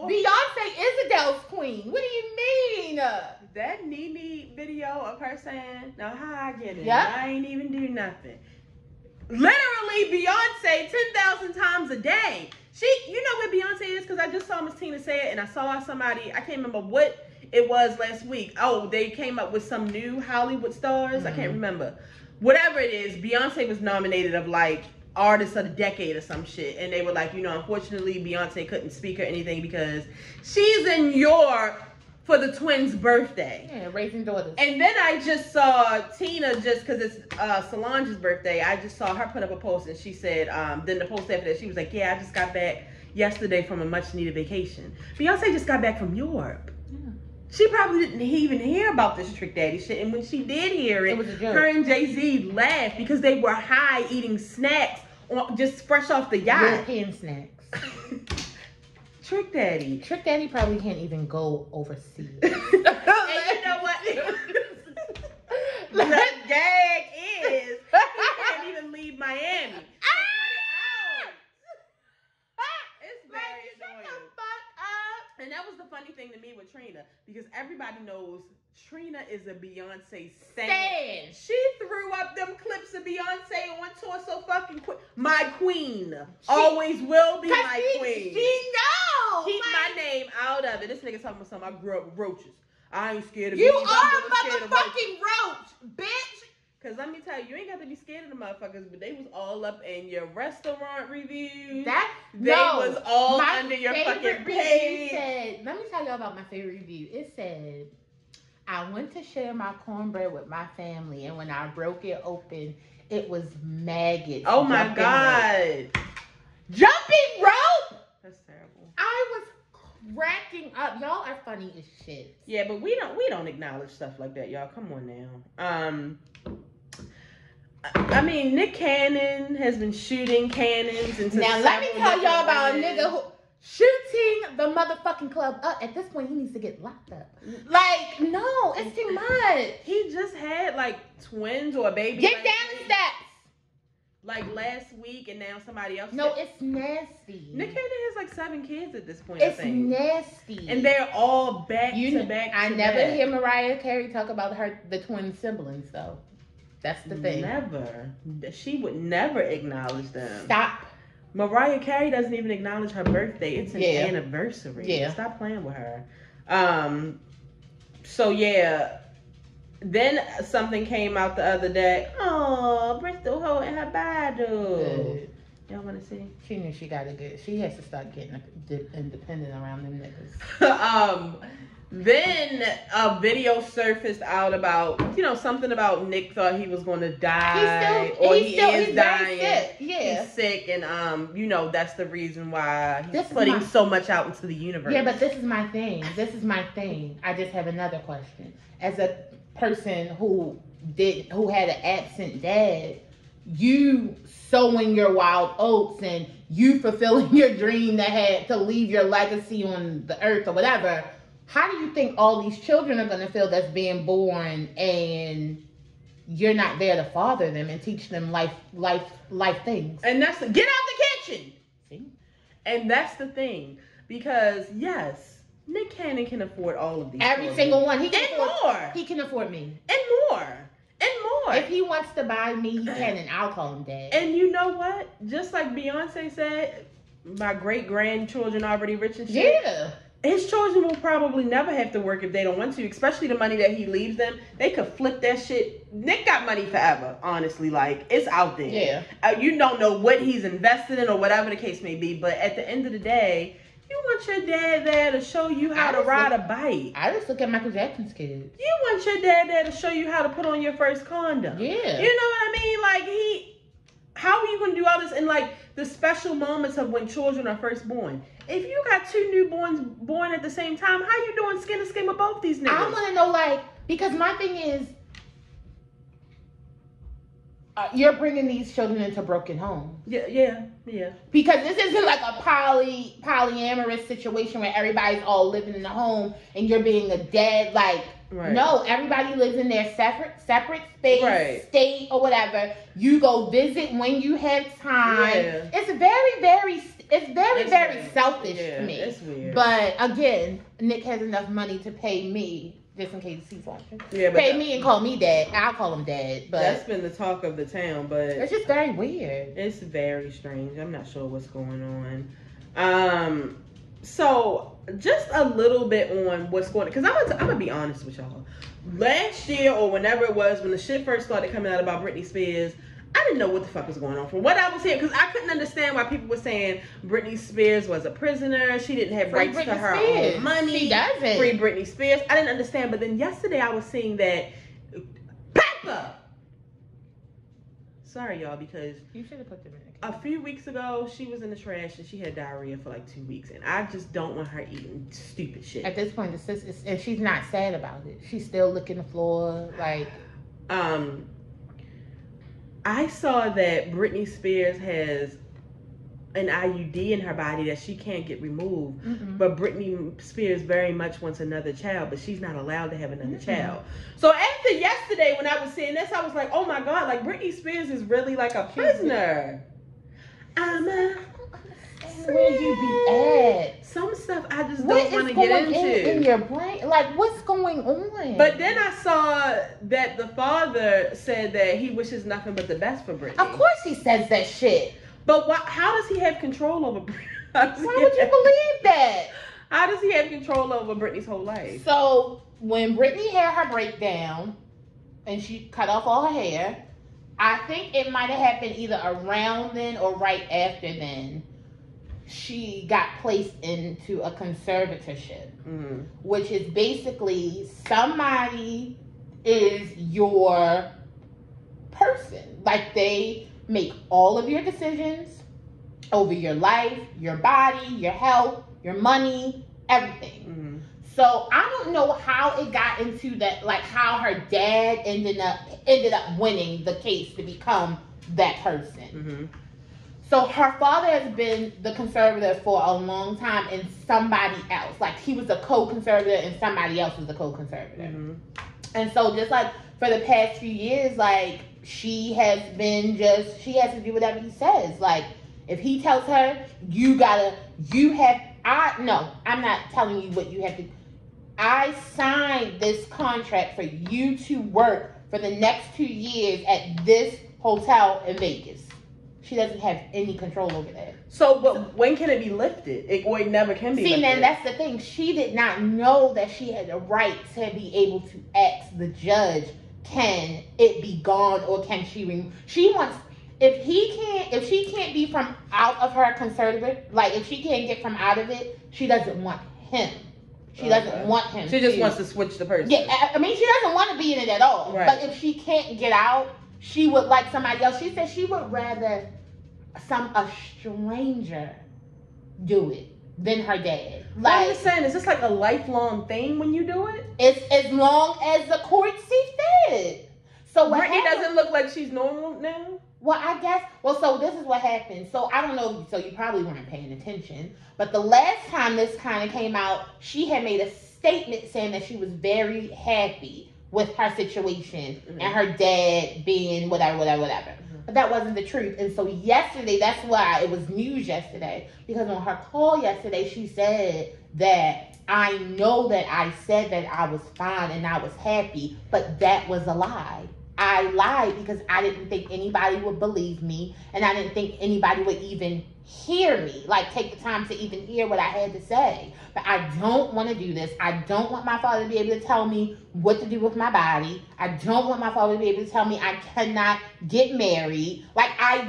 Beyonce is Adele's queen. What do you mean? That Nene video of her saying, "Now how I get it? Yep. I ain't even do nothing." Literally, Beyonce 10,000 times a day. You know what Beyonce is? Because I just saw Miss Tina say it, and I saw somebody, I can't remember what it was last week. Oh, they came up with some new Hollywood stars. Mm-hmm. I can't remember. Whatever it is, Beyonce was nominated of like Artist of the Decade or some shit. And they were like, unfortunately, Beyonce couldn't speak or anything because she's in York for the twins' birthday. Yeah, raising daughters. And then I just saw Tina, just because it's Solange's birthday, I just saw her put up a post and she said, then the post after that, she was like, yeah, I just got back yesterday from a much needed vacation. Beyonce just got back from Europe. Yeah. She probably didn't even hear about this Trick Daddy shit. And when she did hear it, was a joke. Her and Jay-Z laughed because they were high eating snacks just fresh off the yacht. European snacks. Trick Daddy. Trick Daddy probably can't even go overseas. And you know what? The gag is, he can't even leave Miami. It's very annoying. And that was the funny thing to me with Trina, because everybody knows Trina is a Beyonce stan. She threw up them clips of Beyonce on tour so fucking quick. My queen. Always will be my queen. She knows. Keep my name out of it. This nigga talking about something. I grew up with roaches. I ain't scared of you. bees. You are a motherfucking roach, bitch. Cause let me tell you, you ain't got to be scared of the motherfuckers, but they was all up in your restaurant reviews. Was all under your fucking page. Let me tell y'all about my favorite review. It said, I went to share my cornbread with my family, and when I broke it open, it was maggots. Oh my God. Jumping rope? That's terrible. I was cracking up. Y'all are funny as shit. Yeah, but we don't acknowledge stuff like that, y'all. Come on now. I mean, Nick Cannon has been shooting cannons into. Now let me tell y'all about a nigga who shooting the motherfucking club up. At this point, he needs to get locked up. Like, no, it's too much. He just had like twins or a baby. Get down the steps. Like last week, and now somebody else. No, it's nasty. Nick Cannon has like 7 kids at this point. It's I think. nasty, and they're all back to back. I never hear Mariah Carey talk about the twin siblings, though. That's the thing. Never. She would never acknowledge them. Stop. Mariah Carey doesn't even acknowledge her birthday. It's an anniversary. Yeah. Stop playing with her. So yeah. Then something came out the other day. Oh, Bristol holding her Bible. Y'all want to see? She knew she got to get. She has to start getting independent around them niggas. Then a video surfaced out about, something about Nick thought he was going to die. He's dying. Sick. Yeah. He's sick, and that's the reason why he's putting so much out into the universe. Yeah, but this is my thing. I just have another question. As a person who had an absent dad, you sowing your wild oats and you fulfilling your dream to leave your legacy on the earth or whatever. How do you think all these children are going to feel that's being born and you're not there to father them and teach them life things? And get out the kitchen. See? And that's the thing, because yes, Nick Cannon can afford all of these. Every single one. He can afford more. He can afford me. And more. If he wants to buy me, he can, and I'll call him dad. And you know what? Just like Beyonce said, my great grandchildren already rich and shit. Yeah. His children will probably never have to work if they don't want to, especially the money that he leaves them. They could flip that shit. Nick got money forever, honestly. Like, it's out there. Yeah. You don't know what he's invested in or whatever the case may be, but at the end of the day, you want your dad there to show you how to ride a bike. I just look at Michael Jackson's kids. You want your dad there to show you how to put on your first condom. Yeah. You know what I mean? Like, how are you going to do all this in, like, the special moments of when children are first born? If you got 2 newborns born at the same time, how you doing skin to skin with both these niggas? I want to know, because my thing is, you're bringing these children into broken homes. Yeah. Because this isn't like a polyamorous situation where everybody's all living in a home and you're being a dad. Like, no, everybody lives in their separate space, state, or whatever. You go visit when you have time. Yeah. It's very selfish to me. It's weird. But again, Nick has enough money to pay me. Just in case he's watching. Yeah, pay me and call me dad. I'll call him dad. But that's been the talk of the town, but it's just very weird. It's very strange. I'm not sure what's going on. So just a little bit on what's going on, because I'm gonna be honest with y'all. Last year or whenever it was, when the shit first started coming out about Britney Spears, I didn't know what the fuck was going on. From what I was hearing, because I couldn't understand why people were saying Britney Spears was a prisoner. She didn't have rights to her own money. She doesn't. Free Britney Spears. I didn't understand. But then yesterday I was seeing that Peppa Sorry, y'all, because you should have put them in the a few weeks ago, she was in the trash and she had diarrhea for like 2 weeks. And I just don't want her eating stupid shit. At this point, the sister, and she's not sad about it. She's still licking the floor. Like, I saw that Britney Spears has an IUD in her body that she can't get removed. Mm-hmm. But Britney Spears very much wants another child, but she's not allowed to have another child. So after yesterday, when I was seeing this, I was like, oh my God, like Britney Spears is really like a prisoner. I'm a where you be at? Some stuff I just don't want to get into. In your brain, like what's going on? But then I saw that the father said that he wishes nothing but the best for Britney. Of course he says that shit. But how does he have control over Britney? Why would you believe that? How does he have control over Britney's whole life? So when Britney had her breakdown and she cut off all her hair, I think it might have happened either around then or right after then. She got placed into a conservatorship, which is basically somebody is your person. Like they make all of your decisions over your life, your body, your health, your money, everything. So I don't know how it got into that, like how her dad ended up winning the case to become that person. So her father has been the conservator for a long time, and somebody else, like he was a co-conservator and somebody else was a co-conservator. And so just like for the past few years, like she has to do whatever he says. Like if he tells her, I'm not telling you what you have to. I signed this contract for you to work for the next 2 years at this hotel in Vegas. She doesn't have any control over that. But when can it be lifted? It never can be lifted. See, then that's the thing. She did not know that she had the right to be able to ask the judge, can it be gone or can she remove? She wants, if she can't be from out of her conservative, like if she can't get from out of it, she doesn't want him. She doesn't want him. She just wants to switch the person. Yeah, I mean, she doesn't want to be in it at all. Right. But if she can't get out, she would like somebody else. She said she would rather a stranger do it than her dad. Like, I'm just saying, is this like a lifelong thing when you do it? It's as long as the court sees fit. So Britney doesn't look like she's normal now? Well, I guess. Well, so this is what happened. So I don't know. So you probably weren't paying attention. But the last time this kind of came out, she had made a statement saying that she was very happy with her situation and her dad being whatever. But that wasn't the truth. And so yesterday, that's why it was news yesterday. Because on her call yesterday, she said that I know that I said that I was fine and I was happy, but that was a lie. I lied because I didn't think anybody would believe me, and I didn't think anybody would even hear me, like take the time to even hear what I had to say. But I don't want to do this. I don't want my father to be able to tell me what to do with my body. I don't want my father to be able to tell me I cannot get married. Like I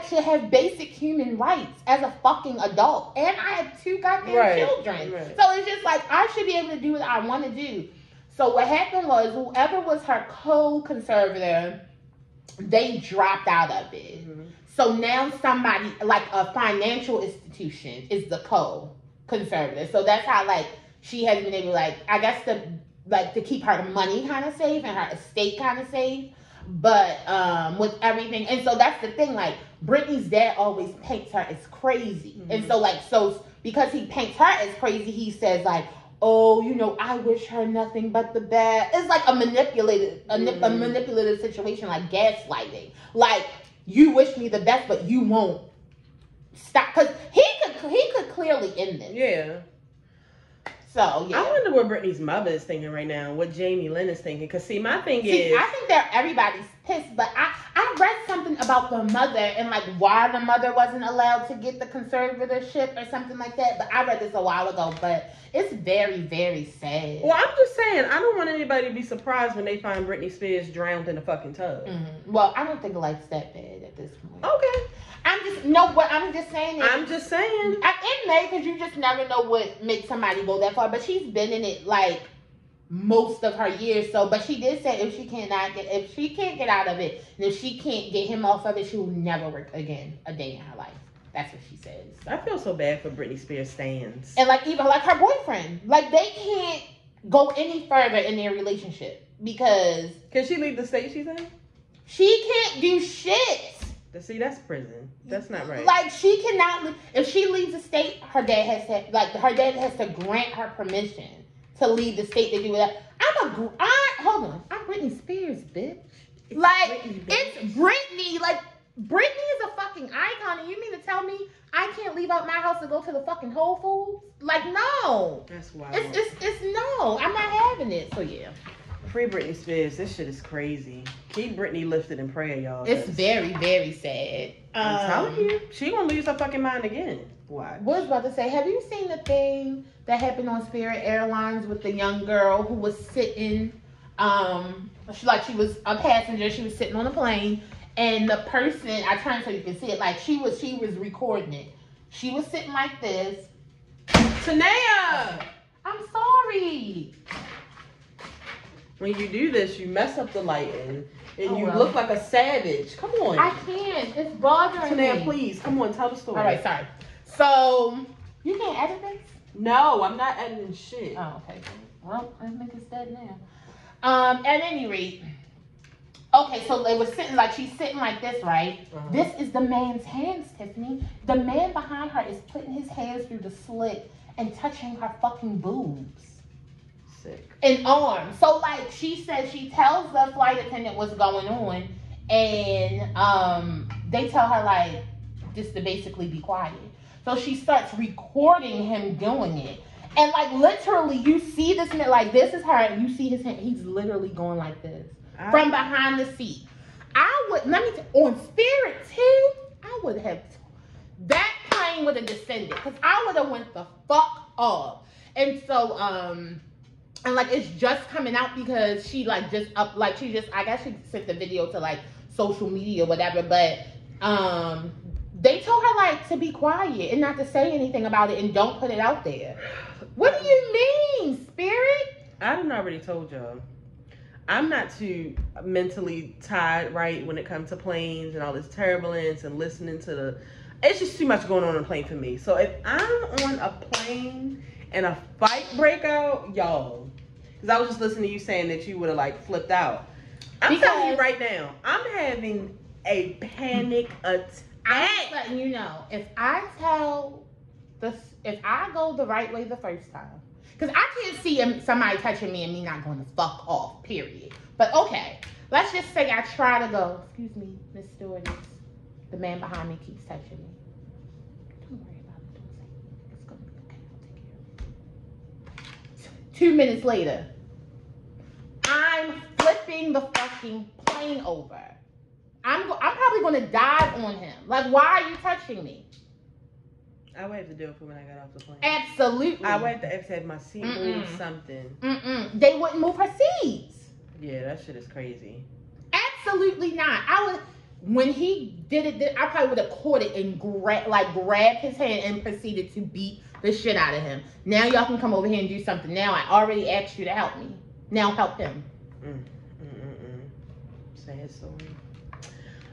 should have basic human rights as a fucking adult, and I have 2 goddamn children. Right. So it's just like I should be able to do what I want to do. So what happened was whoever was her co-conservator, they dropped out of it. So now somebody, like a financial institution, is the co-conservator. So that's how, like, she has been able, like, I guess to keep her money kind of safe and her estate kind of safe. But with everything, and so that's the thing, like, Britney's dad always paints her as crazy. And so because he paints her as crazy, he says, like, oh, you know, I wish her nothing but the best. It's like a manipulative situation, like gaslighting. Like, you wish me the best, but you won't stop. Because he could clearly end this. Yeah. So, yeah. I wonder what Britney's mother is thinking right now, what Jamie Lynn is thinking. Because, my thing is... I think that everybody's pissed, but I read something about the mother and, like, why the mother wasn't allowed to get the conservatorship or something like that. But I read this a while ago, but it's very, very sad. Well, I'm just saying, I don't want anybody to be surprised when they find Britney Spears drowned in a fucking tub. Well, I don't think life's that bad at this point. Okay. I'm just saying. It may, because you just never know what makes somebody go that far. But she's been in it, like, most of her years. So, but she did say if she can't get out of it, and if she can't get him off of it, she will never work again a day in her life. That's what she says. I feel so bad for Britney Spears stans. And like even like her boyfriend, like they can't go any further in their relationship because can she leave the state she's in? She can't do shit. See, that's prison. That's not right. Like she cannot. If she leaves the state, her dad has to grant her permission to leave the state to do that. Hold on. I'm Britney Spears, bitch. It's Britney. Like Britney is a fucking icon, and you mean to tell me I can't leave out my house to go to the fucking Whole Foods? Like no. That's wild. It's no. I'm not having it. So yeah. Free Britney Spears. This shit is crazy. Keep Britney lifted in prayer, y'all. It's very, very sad. I'm telling you, she gonna lose her fucking mind again. Why? Was about to say, have you seen the thing that happened on Spirit Airlines with the young girl who was sitting, she was a passenger, she was sitting on a plane, and the person, I turned so you can see it, like she was recording it. She was sitting like this. Tanea! I'm sorry. When you do this, you mess up the lighting, and you look like a savage. Come on. I can't. It's bothering me. Tanea, please, come on, tell the story. All right, sorry. So, you can't edit this? No, I'm not editing shit. Oh, okay. Well, let's make it dead now. At any rate, okay, so they were sitting like, she's sitting like this, right? Uh-huh. This is the man's hands, Tiffany. The man behind her is putting his hands through the slit and touching her fucking boobs. Sick. And arms. So, like, she said, she tells the flight attendant what's going on, and they tell her, like, just to basically be quiet. So she starts recording him doing it. And, like, literally, you see this man, like, this is her, and you see his hand, he's literally going like this. From behind the seat. On Spirit, too, I would have, that plane would have descended, because I would have went the fuck off. And so, and, like, it's just coming out because she, like, I guess she sent the video to, like, social media or whatever, but, they told her, like, to be quiet and not to say anything about it and don't put it out there. What do you mean, Spirit? I done already told y'all. I'm not too mentally tied, right, when it comes to planes and all this turbulence and listening to it's just too much going on a plane for me. So if I'm on a plane and a fight break out, y'all, because I was just listening to you saying that you would have, like, flipped out. I'm telling you right now, I'm having a panic attack. I'm just letting you know, if I go the right way the first time, because I can't see somebody touching me and me not going to fuck off, period. But okay, let's just say I try to go, excuse me, Miss Stewardess, the man behind me keeps touching me. Don't worry about it, don't say anything. It's going to be okay, I'll take care of it. 2 minutes later, I'm flipping the fucking plane over. I'm probably going to dive on him. Like, why are you touching me? I would have to do it for when I got off the plane. Absolutely. I would have to have my seat move something. They wouldn't move her seats. Yeah, that shit is crazy. Absolutely not. When he did it, I probably would have caught it and grabbed his hand and proceeded to beat the shit out of him. Now y'all can come over here and do something. Now I already asked you to help me. Now help him. Sad story.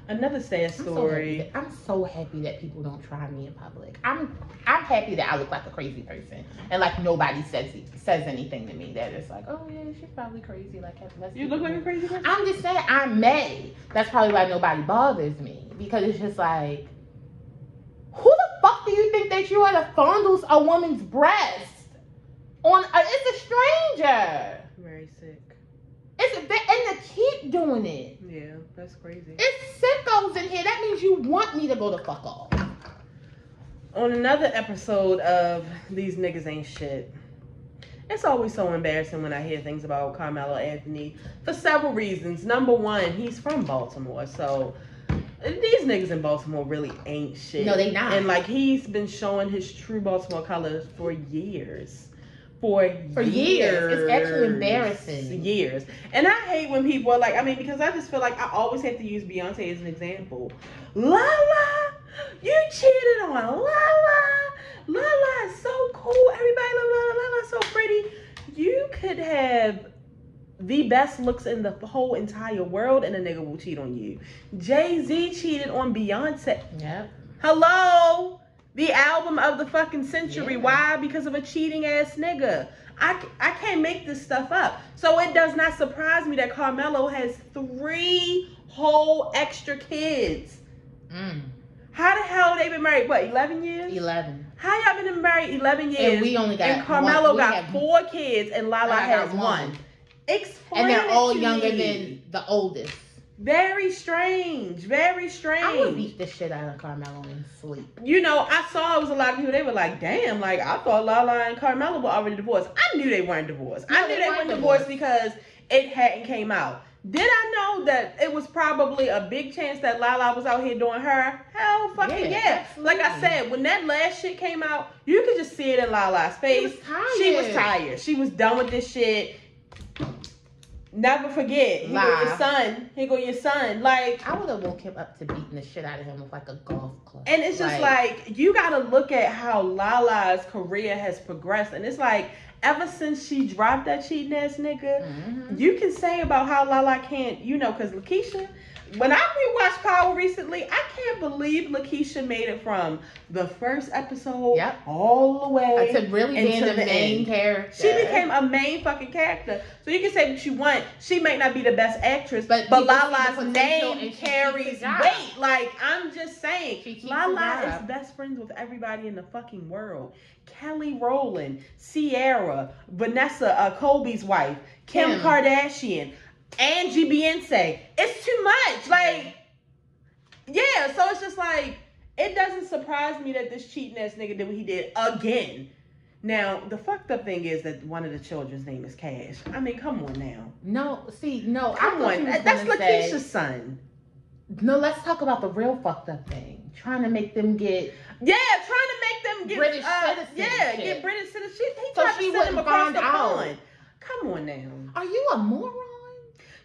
Another sad story. I'm so happy that people don't try me in public. I'm happy that I look like a crazy person and like nobody says anything to me that it's like, oh yeah, she's probably crazy. Like, you look like a crazy person. I'm just saying I'm May. That's probably why nobody bothers me, because it's just like, who the fuck do you think that you are that fondles a woman's breast? It's a stranger. Very sick. And to keep doing it. Yeah, that's crazy. It's sickos in here. That means you want me to go the fuck off. On another episode of These Niggas Ain't Shit, it's always so embarrassing when I hear things about Carmelo Anthony for several reasons. Number one, he's from Baltimore, so these niggas in Baltimore really ain't shit. No, they not. And like, he's been showing his true Baltimore colors for years. For years. It's actually embarrassing. Years. And I hate when people are like, because I just feel like I always have to use Beyonce as an example. Lala, you cheated on Lala. Lala is so cool. Everybody love Lala. Lala's so pretty. you could have the best looks in the whole entire world and a nigga will cheat on you. Jay-Z cheated on Beyonce. Yep. Hello? The album of the fucking century. Yeah. Why? Because of a cheating ass nigga. I can't make this stuff up. So it does not surprise me that Carmelo has 3 whole extra kids. How the hell they been married? What, 11 years? 11. How y'all been married 11 years? And we only got And Carmelo one. got 4 kids and Lala has 1. Explain and they're all to younger me. than the oldest. Very strange. Very strange. I would beat the shit out of Carmelo in sleep. You know, I saw it was a lot of people, they were like, damn, like, I thought Lala and Carmelo were already divorced. I knew they weren't divorced. No, I knew they weren't divorced because it hadn't came out. Did I know that it was probably a big chance that Lala was out here doing her? Hell fucking yeah. Like I said, when that last shit came out, you could just see it in Lala's face. She was tired. She was done with this shit. Never forget. Here go your son. Here go your son. Like, I would have woke him up to beating the shit out of him with like a golf club. And it's just like you gotta look at how Lala's career has progressed. And it's like, ever since she dropped that cheating ass nigga, you can say about how Lala can't, you know, because Lakeisha, when I rewatched Power recently, I can't believe Lakeisha made it from the first episode all the way to really being the main character. She became a main fucking character. So you can say what you want. She may not be the best actress, but Lala's name carries weight. Like, I'm just saying, Lala is best friends with everybody in the fucking world. Kelly Rowland, Sierra, Vanessa, Kobe's wife, Kim Kardashian, Angie Beyonce. It's too much. Like, yeah, so it's just like, it doesn't surprise me that this cheating ass nigga did what he did again. Now, the fucked up thing is that one of the children's name is Cash. I mean, come on now. No. Come on. That's Lakeisha's son. No, let's talk about the real fucked up thing. Trying to make them get... Yeah, trying to make them get... British citizenship. Yeah, get British citizenship. He so tried she to send him across the pond. Come on now. Are you a moron?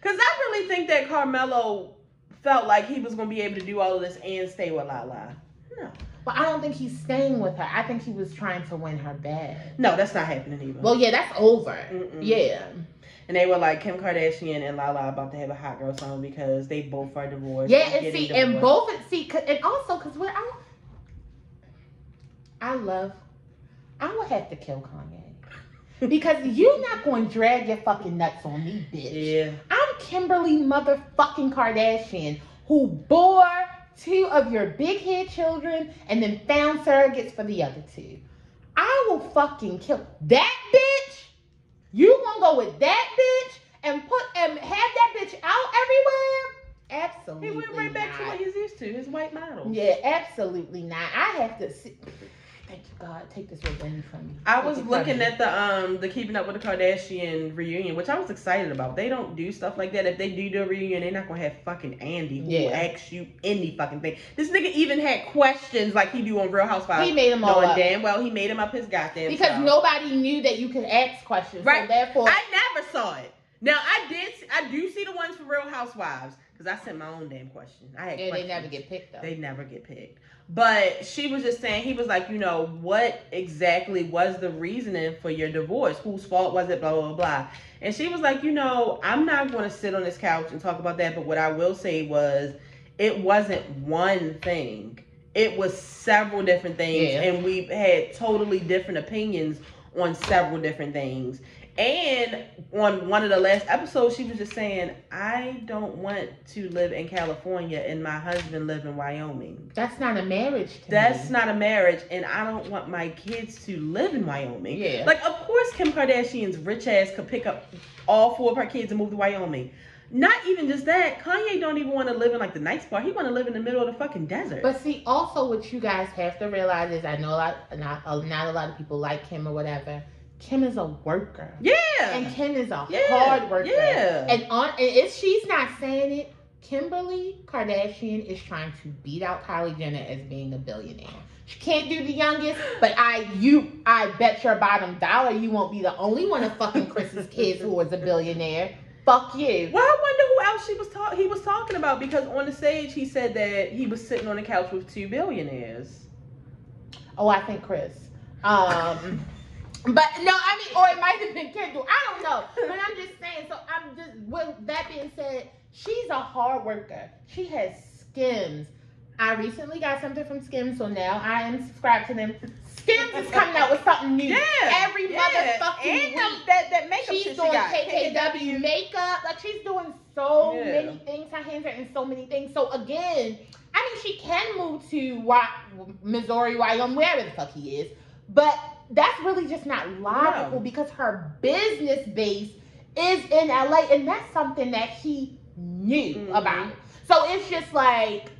Because I really think that Carmelo felt like he was going to be able to do all of this and stay with Lala. No. But I don't think he's staying with her. I think he was trying to win her back. No, that's not happening either. Well, yeah, that's over. Yeah. And they were like, Kim Kardashian and Lala about to have a hot girl song because they both are divorced. Yeah, and see, divorced. And both, see, and also, because what I would have to kill Kanye. Because you're not going to drag your fucking nuts on me, bitch. Yeah. I'm Kimberly motherfucking Kardashian who bore 2 of your big head children and then found surrogates for the other 2. I will fucking kill that bitch. You gonna go with that bitch and have that bitch out everywhere? Absolutely. He went right back to what he's used to, his white model. Yeah, absolutely not. I have to see. Thank you, God. Take this revenge from me. I was looking at the Keeping Up with the Kardashian reunion, which I was excited about. They don't do stuff like that. If they do a reunion, they're not gonna have fucking Andy who asks you any fucking thing. This nigga even had questions like he do on Real Housewives. He made them all up. Damn well he made him up his goddamn because self. Nobody knew that you could ask questions. Right. So therefore, I never saw it. Now I do see the ones for Real Housewives because I sent my own damn question. I had questions. They never get picked though. They never get picked. But she was just saying, he was like, you know, what exactly was the reasoning for your divorce? Whose fault was it? Blah, blah, blah. And she was like, you know, I'm not going to sit on this couch and talk about that. But what I will say was, it wasn't one thing. It was several different things. Yeah. And we had totally different opinions on several different things. And on one of the last episodes, she was just saying, I don't want to live in California and my husband live in Wyoming. That's not a marriage to That's me. not a marriage, and I don't want my kids to live in Wyoming. Yeah. Like, of course Kim Kardashian's rich ass could pick up all 4 of her kids and move to Wyoming. Not even just that, Kanye don't even want to live in like the nice part. He want to live in the middle of the fucking desert. But see, also what you guys have to realize is, I know not a lot of people like Kim or whatever. Kim is a worker. Yeah. And Kim is a hard worker. Yeah. And if she's not saying it, Kimberly Kardashian is trying to beat out Kylie Jenner as being a billionaire. She can't do the youngest, but I bet your bottom dollar you won't be the only one of fucking Chris's kids who is a billionaire. Fuck you. Well, I wonder who else he was talking about, because on the stage he said that he was sitting on the couch with 2 billionaires. Oh, I think Chris. But no, I mean, or it might have been Kendall. I don't know. But I'm just saying. So I'm just, with that being said, she's a hard worker. She has Skims. I recently got something from Skims, so now I am subscribed to them. Skims is coming out with something new every motherfucking week. That makeup she's shit doing she got. KKW makeup. Like, she's doing so many things. Her hands are in so many things. So again, I mean, she can move to Missouri, Wyoming, wherever the fuck he is. But that's really just not logical because her business base is in LA, and that's something that he knew about. So it's just like,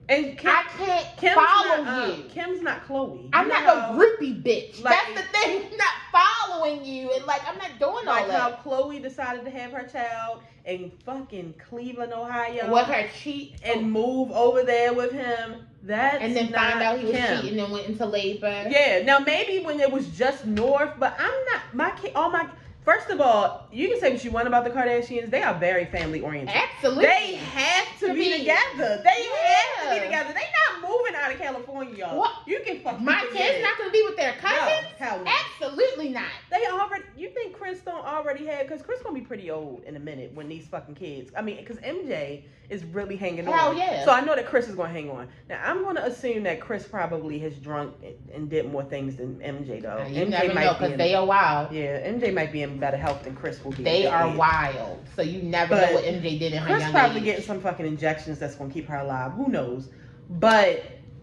and I can't follow you. Kim's not Chloe. I'm not no groupie bitch. Like, that's the thing. I'm not following you, and like, I'm not doing all that. Like how Chloe decided to have her child in fucking Cleveland, Ohio, with her cheat and move over there with him. That's and then find out he was cheating and went into labor. Yeah. Now maybe when it was just north, but I'm not. My kid, all my. First of all, you can say what you want about the Kardashians. They are very family oriented. Absolutely. They have to be together. They have to be together. They not moving out of California, y'all. What? You can fucking My kids not going to be with their cousins? No, hell no. Absolutely not. They already, you think Chris don't already have, because Chris going to be pretty old in a minute when these fucking kids, I mean, because MJ is really hanging on. Hell yeah. So I know that Chris is going to hang on. Now, I'm going to assume that Chris probably has drunk and did more things than MJ, though. You MJ never know, because they are wild. Yeah, MJ might be in better health than Chris will be. They are wild. So you never know what MJ did in her young age. Chris probably getting some fucking injections that's going to keep her alive. Who knows? But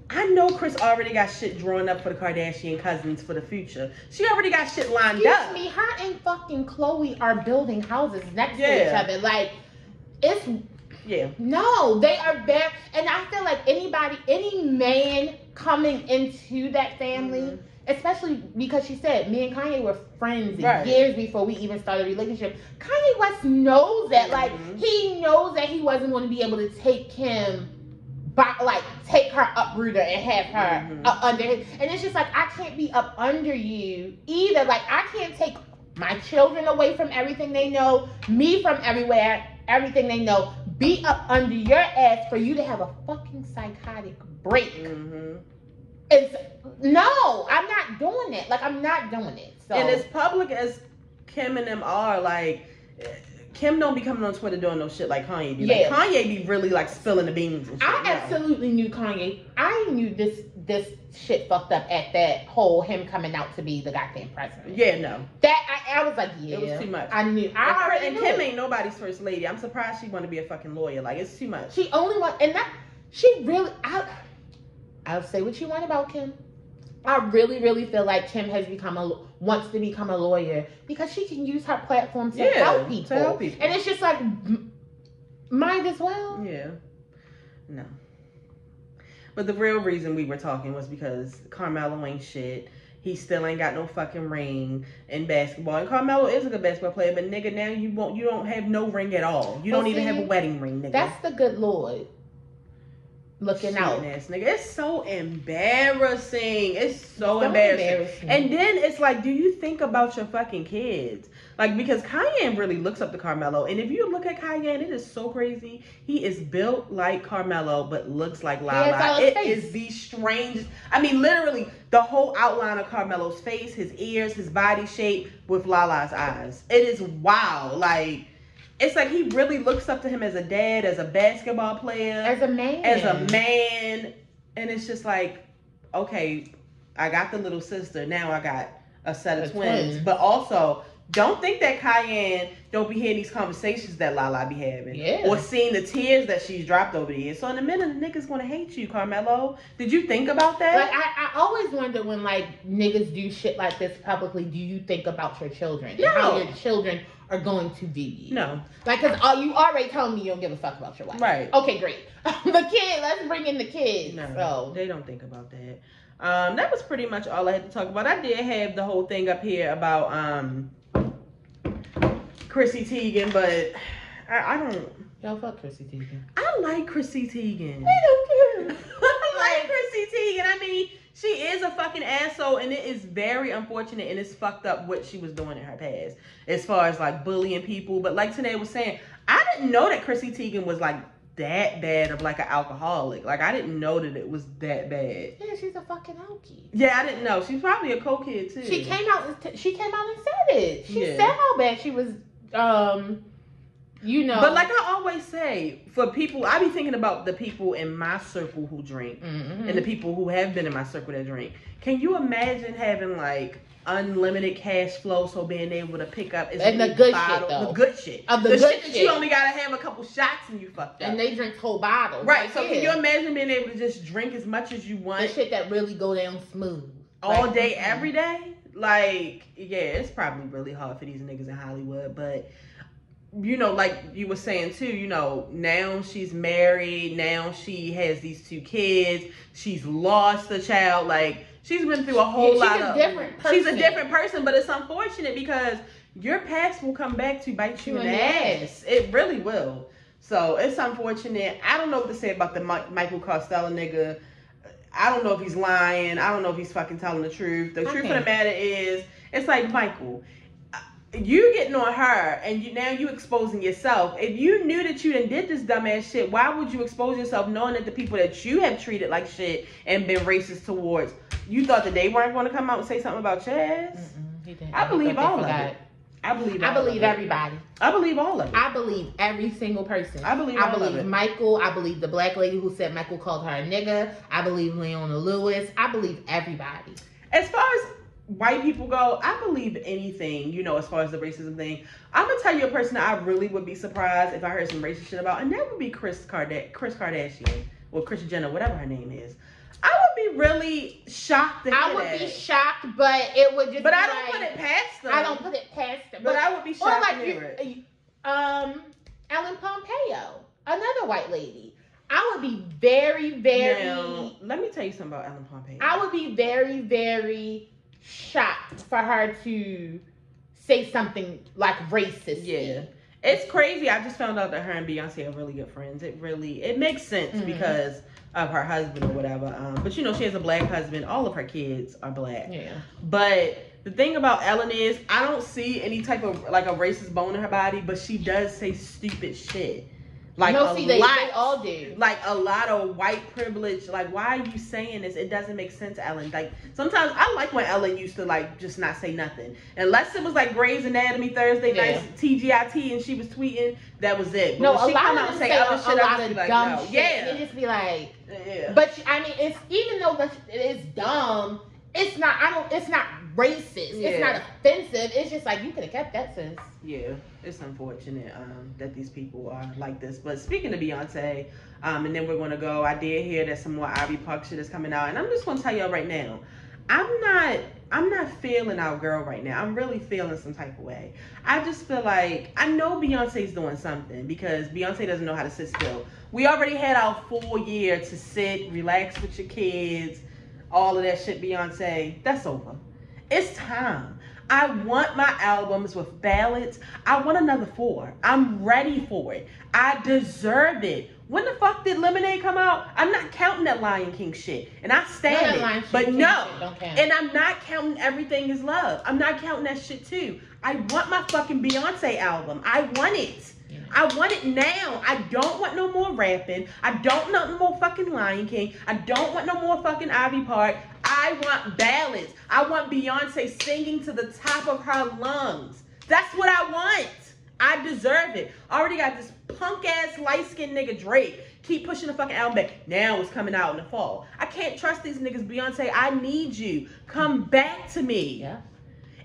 I know Chris already got shit drawn up for the Kardashian cousins for the future. She already got shit lined up. Excuse me, her and fucking Chloe are building houses next to each other. Like, it's... Yeah. No, they are very... And I feel like any man coming into that family, especially because she said me and Kanye were friends years before we even started a relationship. Kanye West knows that. Like, he knows that he wasn't going to be able to take Kim... take her uprooter and have her up under him. And it's just like, I can't be up under you either. Like, I can't take my children away from everything they know, me from everything they know, be up under your ass for you to have a fucking psychotic break. It's, no, I'm not doing it. Like, I'm not doing it. So. And as public as Kim and them are, like... Kim don't be coming on Twitter doing no shit like Kanye be. Like, Kanye be really like spilling the beans and shit. I absolutely knew Kanye. I knew this shit fucked up at that whole him coming out to be the goddamn president. Yeah, no. That I was like, yeah. It was too much. I knew. And Kim ain't nobody's first lady. I'm surprised she want to be a fucking lawyer. Like, it's too much. She only want, and that she really. I'll say what you want about Kim. I really, really feel like Kim has wants to become a lawyer because she can use her platform to help people. And it's just like, might as well. Yeah. No. But the real reason we were talking was because Carmelo ain't shit. He still ain't got no fucking ring in basketball. And Carmelo is a good basketball player, but nigga, now you don't have no ring at all. You don't even have a wedding ring, nigga. That's the good Lord. Looking out. Ass nigga. It's so embarrassing. It's so embarrassing. And then it's like, do you think about your fucking kids? Like, because Kanye really looks up to Carmelo. And if you look at Kanye, it is so crazy. He is built like Carmelo, but looks like Lala. It is the strangest. I mean, literally, the whole outline of Carmelo's face, his ears, his body shape with Lala's eyes. It is wild. Like, it's like he really looks up to him as a dad, as a basketball player. As a man. And it's just like, okay, I got the little sister. Now I got a set of twins. But also, don't think that Cayenne don't be hearing these conversations that Lala be having. Yeah. Or seeing the tears that she's dropped over the years. So in a minute, the nigga's going to hate you, Carmelo. Did you think about that? Like, I always wonder when, like, niggas do shit like this publicly, do you think about your children? No. And how your children are going to view you? No. Like, because you already told me you don't give a fuck about your wife. Right. Okay, great. The kid, let's bring in the kids. No, so. They don't think about that. That was pretty much all I had to talk about. I did have the whole thing up here about Chrissy Teigen, but I don't. Y'all fuck Chrissy Teigen. I like Chrissy Teigen. We don't care. I like Chrissy Teigen. I mean, she is a fucking asshole, and it is very unfortunate, and it's fucked up what she was doing in her past, as far as like bullying people. But like Tanae was saying, I didn't know that Chrissy Teigen was like that bad of like an alcoholic. Like, I didn't know that it was that bad. Yeah, she's a fucking alkie. Yeah, I didn't know. She's probably a cokehead too. She came out and said it. She said how bad she was. You know. But like I always say, for people, I be thinking about the people in my circle who drink, and the people who have been in my circle that drink. Can you imagine having like unlimited cash flow, so being able to pick up and the good shit, though. The good shit, of the good shit that you only gotta have a couple shots and you fucked up. And they drink whole bottles, right? So can you imagine being able to just drink as much as you want? The shit that really go down smooth all day, every day. Like, yeah, it's probably really hard for these niggas in Hollywood, but. You know, like you were saying too, you know, now she's married, now she has these 2 kids, she's lost a child, like she's been through a whole lot of she's a different person, but it's unfortunate because your past will come back to bite you in the ass. It really will. So it's unfortunate. I don't know what to say about the Michael Costello nigga. I don't know if he's lying. I don't know if he's fucking telling the truth. The truth of the matter is, it's like, Michael, you getting on her and now you exposing yourself. If you knew that you done did this dumbass shit, why would you expose yourself knowing that the people that you have treated like shit and been racist towards, you thought that they weren't going to come out and say something about your ass? I believe all of it. I believe everybody. I believe all of it. I believe every single person. I believe Michael. I believe the black lady who said Michael called her a nigga. I believe Leona Lewis. I believe everybody. As far as white people go, I believe anything, you know, as far as the racism thing. I'm gonna tell you a person that I really would be surprised if I heard some racist shit about, and that would be Kris Kardashian, or Kris Jenner, whatever her name is. I would be really shocked. I would be shocked, but it would just. But I don't put it past them. I don't put it past them. But I would be shocked to hear it. Ellen Pompeo, another white lady. I would be very, very. Now, let me tell you something about Ellen Pompeo. I would be very, very shocked for her to say something like racist. Yeah, it's crazy. I just found out that her and Beyonce are really good friends. It makes sense because of her husband or whatever. But you know, she has a black husband. All of her kids are black. Yeah. But the thing about Ellen is, I don't see any type of like a racist bone in her body, but she does say stupid shit. Like they all do. Like a lot of white privilege. Like, why are you saying this? It doesn't make sense, Ellen. Like, sometimes I like when Ellen used to like just not say nothing, unless it was like Grey's Anatomy Thursday nights, TGIT, and she was tweeting. That was it. But no, a lot of them say other shit. A lot of dumb shit. Yeah, it just be like, But I mean, it's even though it is dumb. It's not. It's not racist. Yeah. It's not offensive. It's just like, you could have kept that, sis. Yeah, it's unfortunate that these people are like this. But speaking of Beyonce, and then we're gonna go. I did hear that some more Ivy Park shit is coming out, and I'm just gonna tell y'all right now, I'm not feeling our girl right now. I'm really feeling some type of way. I just feel like I know Beyonce's doing something because Beyonce doesn't know how to sit still. We already had our full year to sit, relax with your kids. All of that shit, Beyonce, that's over. It's time. I want my albums with ballads. I want another 4. I'm ready for it. I deserve it. When the fuck did Lemonade come out? I'm not counting that Lion King shit. And I stand it. But no. And I'm not counting Everything Is Love. I'm not counting that shit too. I want my fucking Beyonce album. I want it. I want it now. I don't want no more rapping. I don't want no more fucking Lion King. I don't want no more fucking Ivy Park. I want ballads. I want Beyonce singing to the top of her lungs. That's what I want. I deserve it. I already got this punk ass light skinned nigga Drake. Keep pushing the fucking album back. Now it's coming out in the fall. I can't trust these niggas, Beyonce. I need you. Come back to me. Yeah.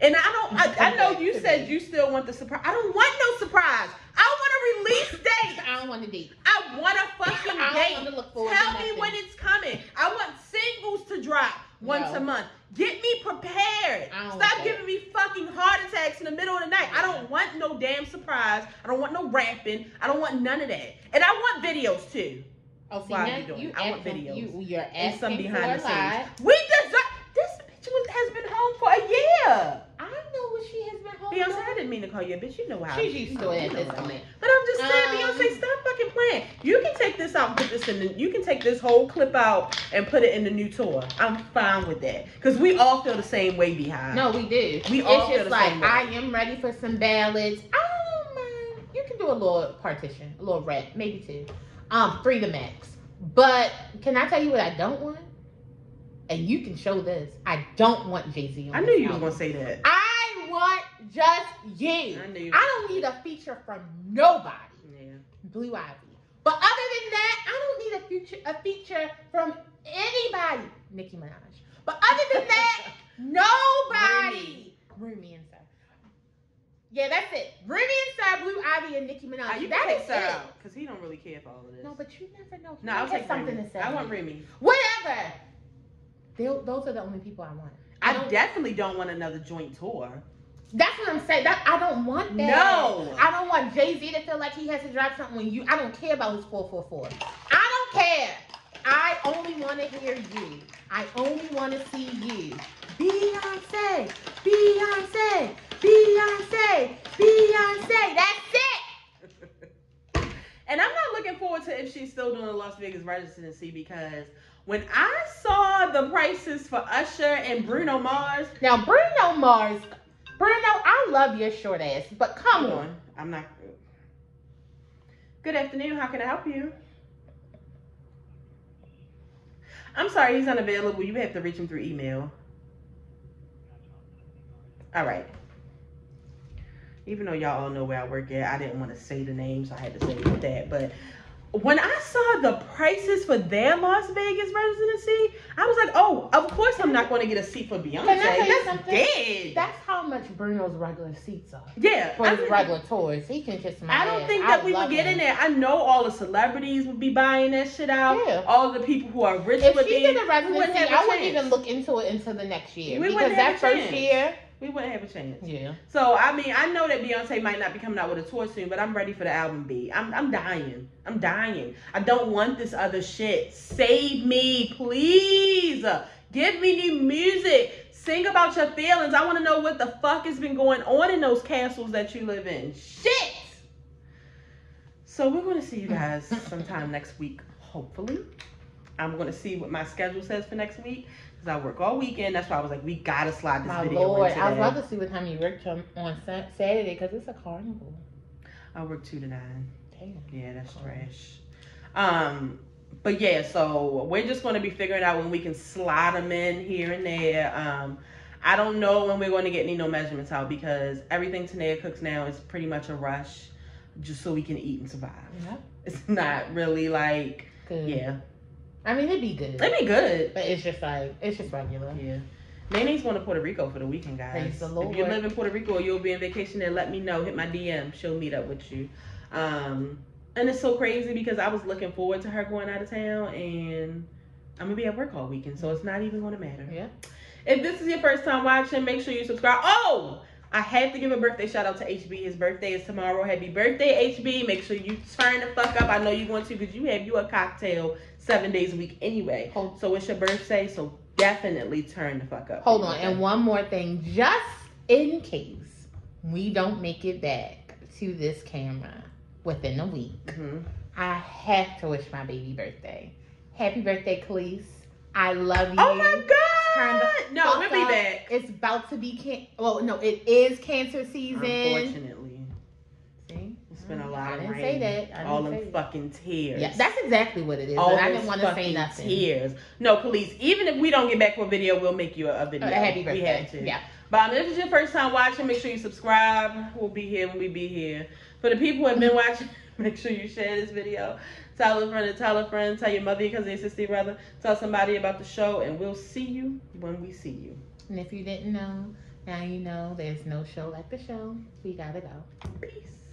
And I know you said you still want the surprise. I don't want no surprise. I want a release date. I don't want a date. I want a fucking date. Tell me when it's coming. I want singles to drop once a month. Get me prepared. Stop giving me fucking heart attacks in the middle of the night. I don't want no damn surprise. I don't want no rapping. I don't want none of that. And I want videos too. Oh, see, now I want videos. You're asking some behind the scenes. We deserve. This bitch has been home for a year. I know what she has been home. Beyonce, I didn't mean to call you a bitch. You know how she's used to it at this point. But I'm just saying, Beyonce, stop fucking playing. You can take this out and put this in. You can take this whole clip out and put it in the new tour. I'm fine with that because we all feel the same way behind. No, we do. We all feel the same way. I am ready for some ballads. I don't mind. You can do a little partition, a little rap, maybe 2. Freedom X. But can I tell you what I don't want? And you can show this. I don't want Jay-Z on I knew you was gonna say that. I want just you. I knew. I don't need a feature from nobody. Yeah. Blue Ivy. But other than that, I don't need a feature from anybody. Nicki Minaj. But other than that, nobody. Remy and Sir. Yeah, that's it. Remy and Sir, Blue Ivy, and Nicki Minaj. You that can take is Sir it. out because he don't really care for all of this. No, but you never know. No, I'll take something Remy. to say. I want Remy. Whatever. Those are the only people I want. I definitely don't want another joint tour. That's what I'm saying. I don't want that. No. I don't want Jay-Z to feel like he has to drop something when you. I don't care about his 444. I don't care. I only want to hear you. I only want to see you. Beyonce, Beyonce, Beyonce, Beyonce. That's it. And I'm not looking forward to if she's still doing the Las Vegas residency because when I saw the prices for Usher and Bruno Mars. Now, Bruno Mars, I love your short ass, but come on. I'm not. Good afternoon. How can I help you? I'm sorry, he's unavailable. You have to reach him through email. All right. Even though y'all all know where I work at, I didn't want to say the name, so I had to say that. But when I saw the prices for their Las Vegas residency, I was like, oh, of course I'm not going to get a seat for Beyonce. Can I tell you That's something? dead. That's how much Bruno's regular seats are. Yeah. For his regular tours. He can just I don't think that we would get in there. I know all the celebrities would be buying that shit out. Yeah. All the people who are rich If would she be. did a residency, I wouldn't chance. even look into it until the next year. We because wouldn't that have a first chance. year. We wouldn't have a chance. Yeah. So, I mean, I know that Beyonce might not be coming out with a tour soon, but I'm ready for the album B. I'm dying. I'm dying. I don't want this other shit. Save me, please. Give me new music. Sing about your feelings. I want to know what the fuck has been going on in those castles that you live in. Shit. So, we're going to see you guys sometime next week, hopefully. I'm going to see what my schedule says for next week. Because I work all weekend. That's why I was like, we got to slide this video in today. I was about to see what time you worked on Saturday because it's a carnival. I work 2 to 9. Damn. Yeah, that's trash. But yeah, so we're just going to be figuring out when we can slide them in here and there. I don't know when we're going to get any measurements out because everything Tanea cooks now is pretty much a rush just so we can eat and survive. Yep. It's not really like, Good. yeah. I mean, it'd be good. It'd be good. But it's just regular. Yeah. Nene's going to Puerto Rico for the weekend, guys. Praise the Lord. If you live in Puerto Rico or you'll be on vacation there, let me know. Hit my DM. She'll meet up with you. And it's so crazy because I was looking forward to her going out of town and I'm going to be at work all weekend, so it's not even going to matter. Yeah. If this is your first time watching, make sure you subscribe. Oh! I have to give a birthday shout out to HB. His birthday is tomorrow. Happy birthday, HB. Make sure you turn the fuck up. I know you want to because you have you a cocktail 7 days a week anyway. So it's your birthday, so definitely turn the fuck up. Hold on. And one more thing. Just in case we don't make it back to this camera within a week, I have to wish my baby birthday. Happy birthday, Khalees. I love you. Oh my God. No, we'll be up. back. It's about to be it is cancer season. Unfortunately. See? It's been a lot of didn't rain. say that. All them fucking tears. Yeah, that's exactly what it is. All But I didn't want to say nothing. Tears. No, Khalees, even if we don't get back for a video, we'll make you a video. A happy birthday. We have to. Yeah. But if this is your first time watching, make sure you subscribe. We'll be here when we be here. For the people who have been watching, make sure you share this video. Tell a friend to tell a friend. Tell your mother, your cousin, your sister, your brother. Tell somebody about the show, and we'll see you when we see you. And if you didn't know, now you know there's no show like the show. We gotta go. Peace.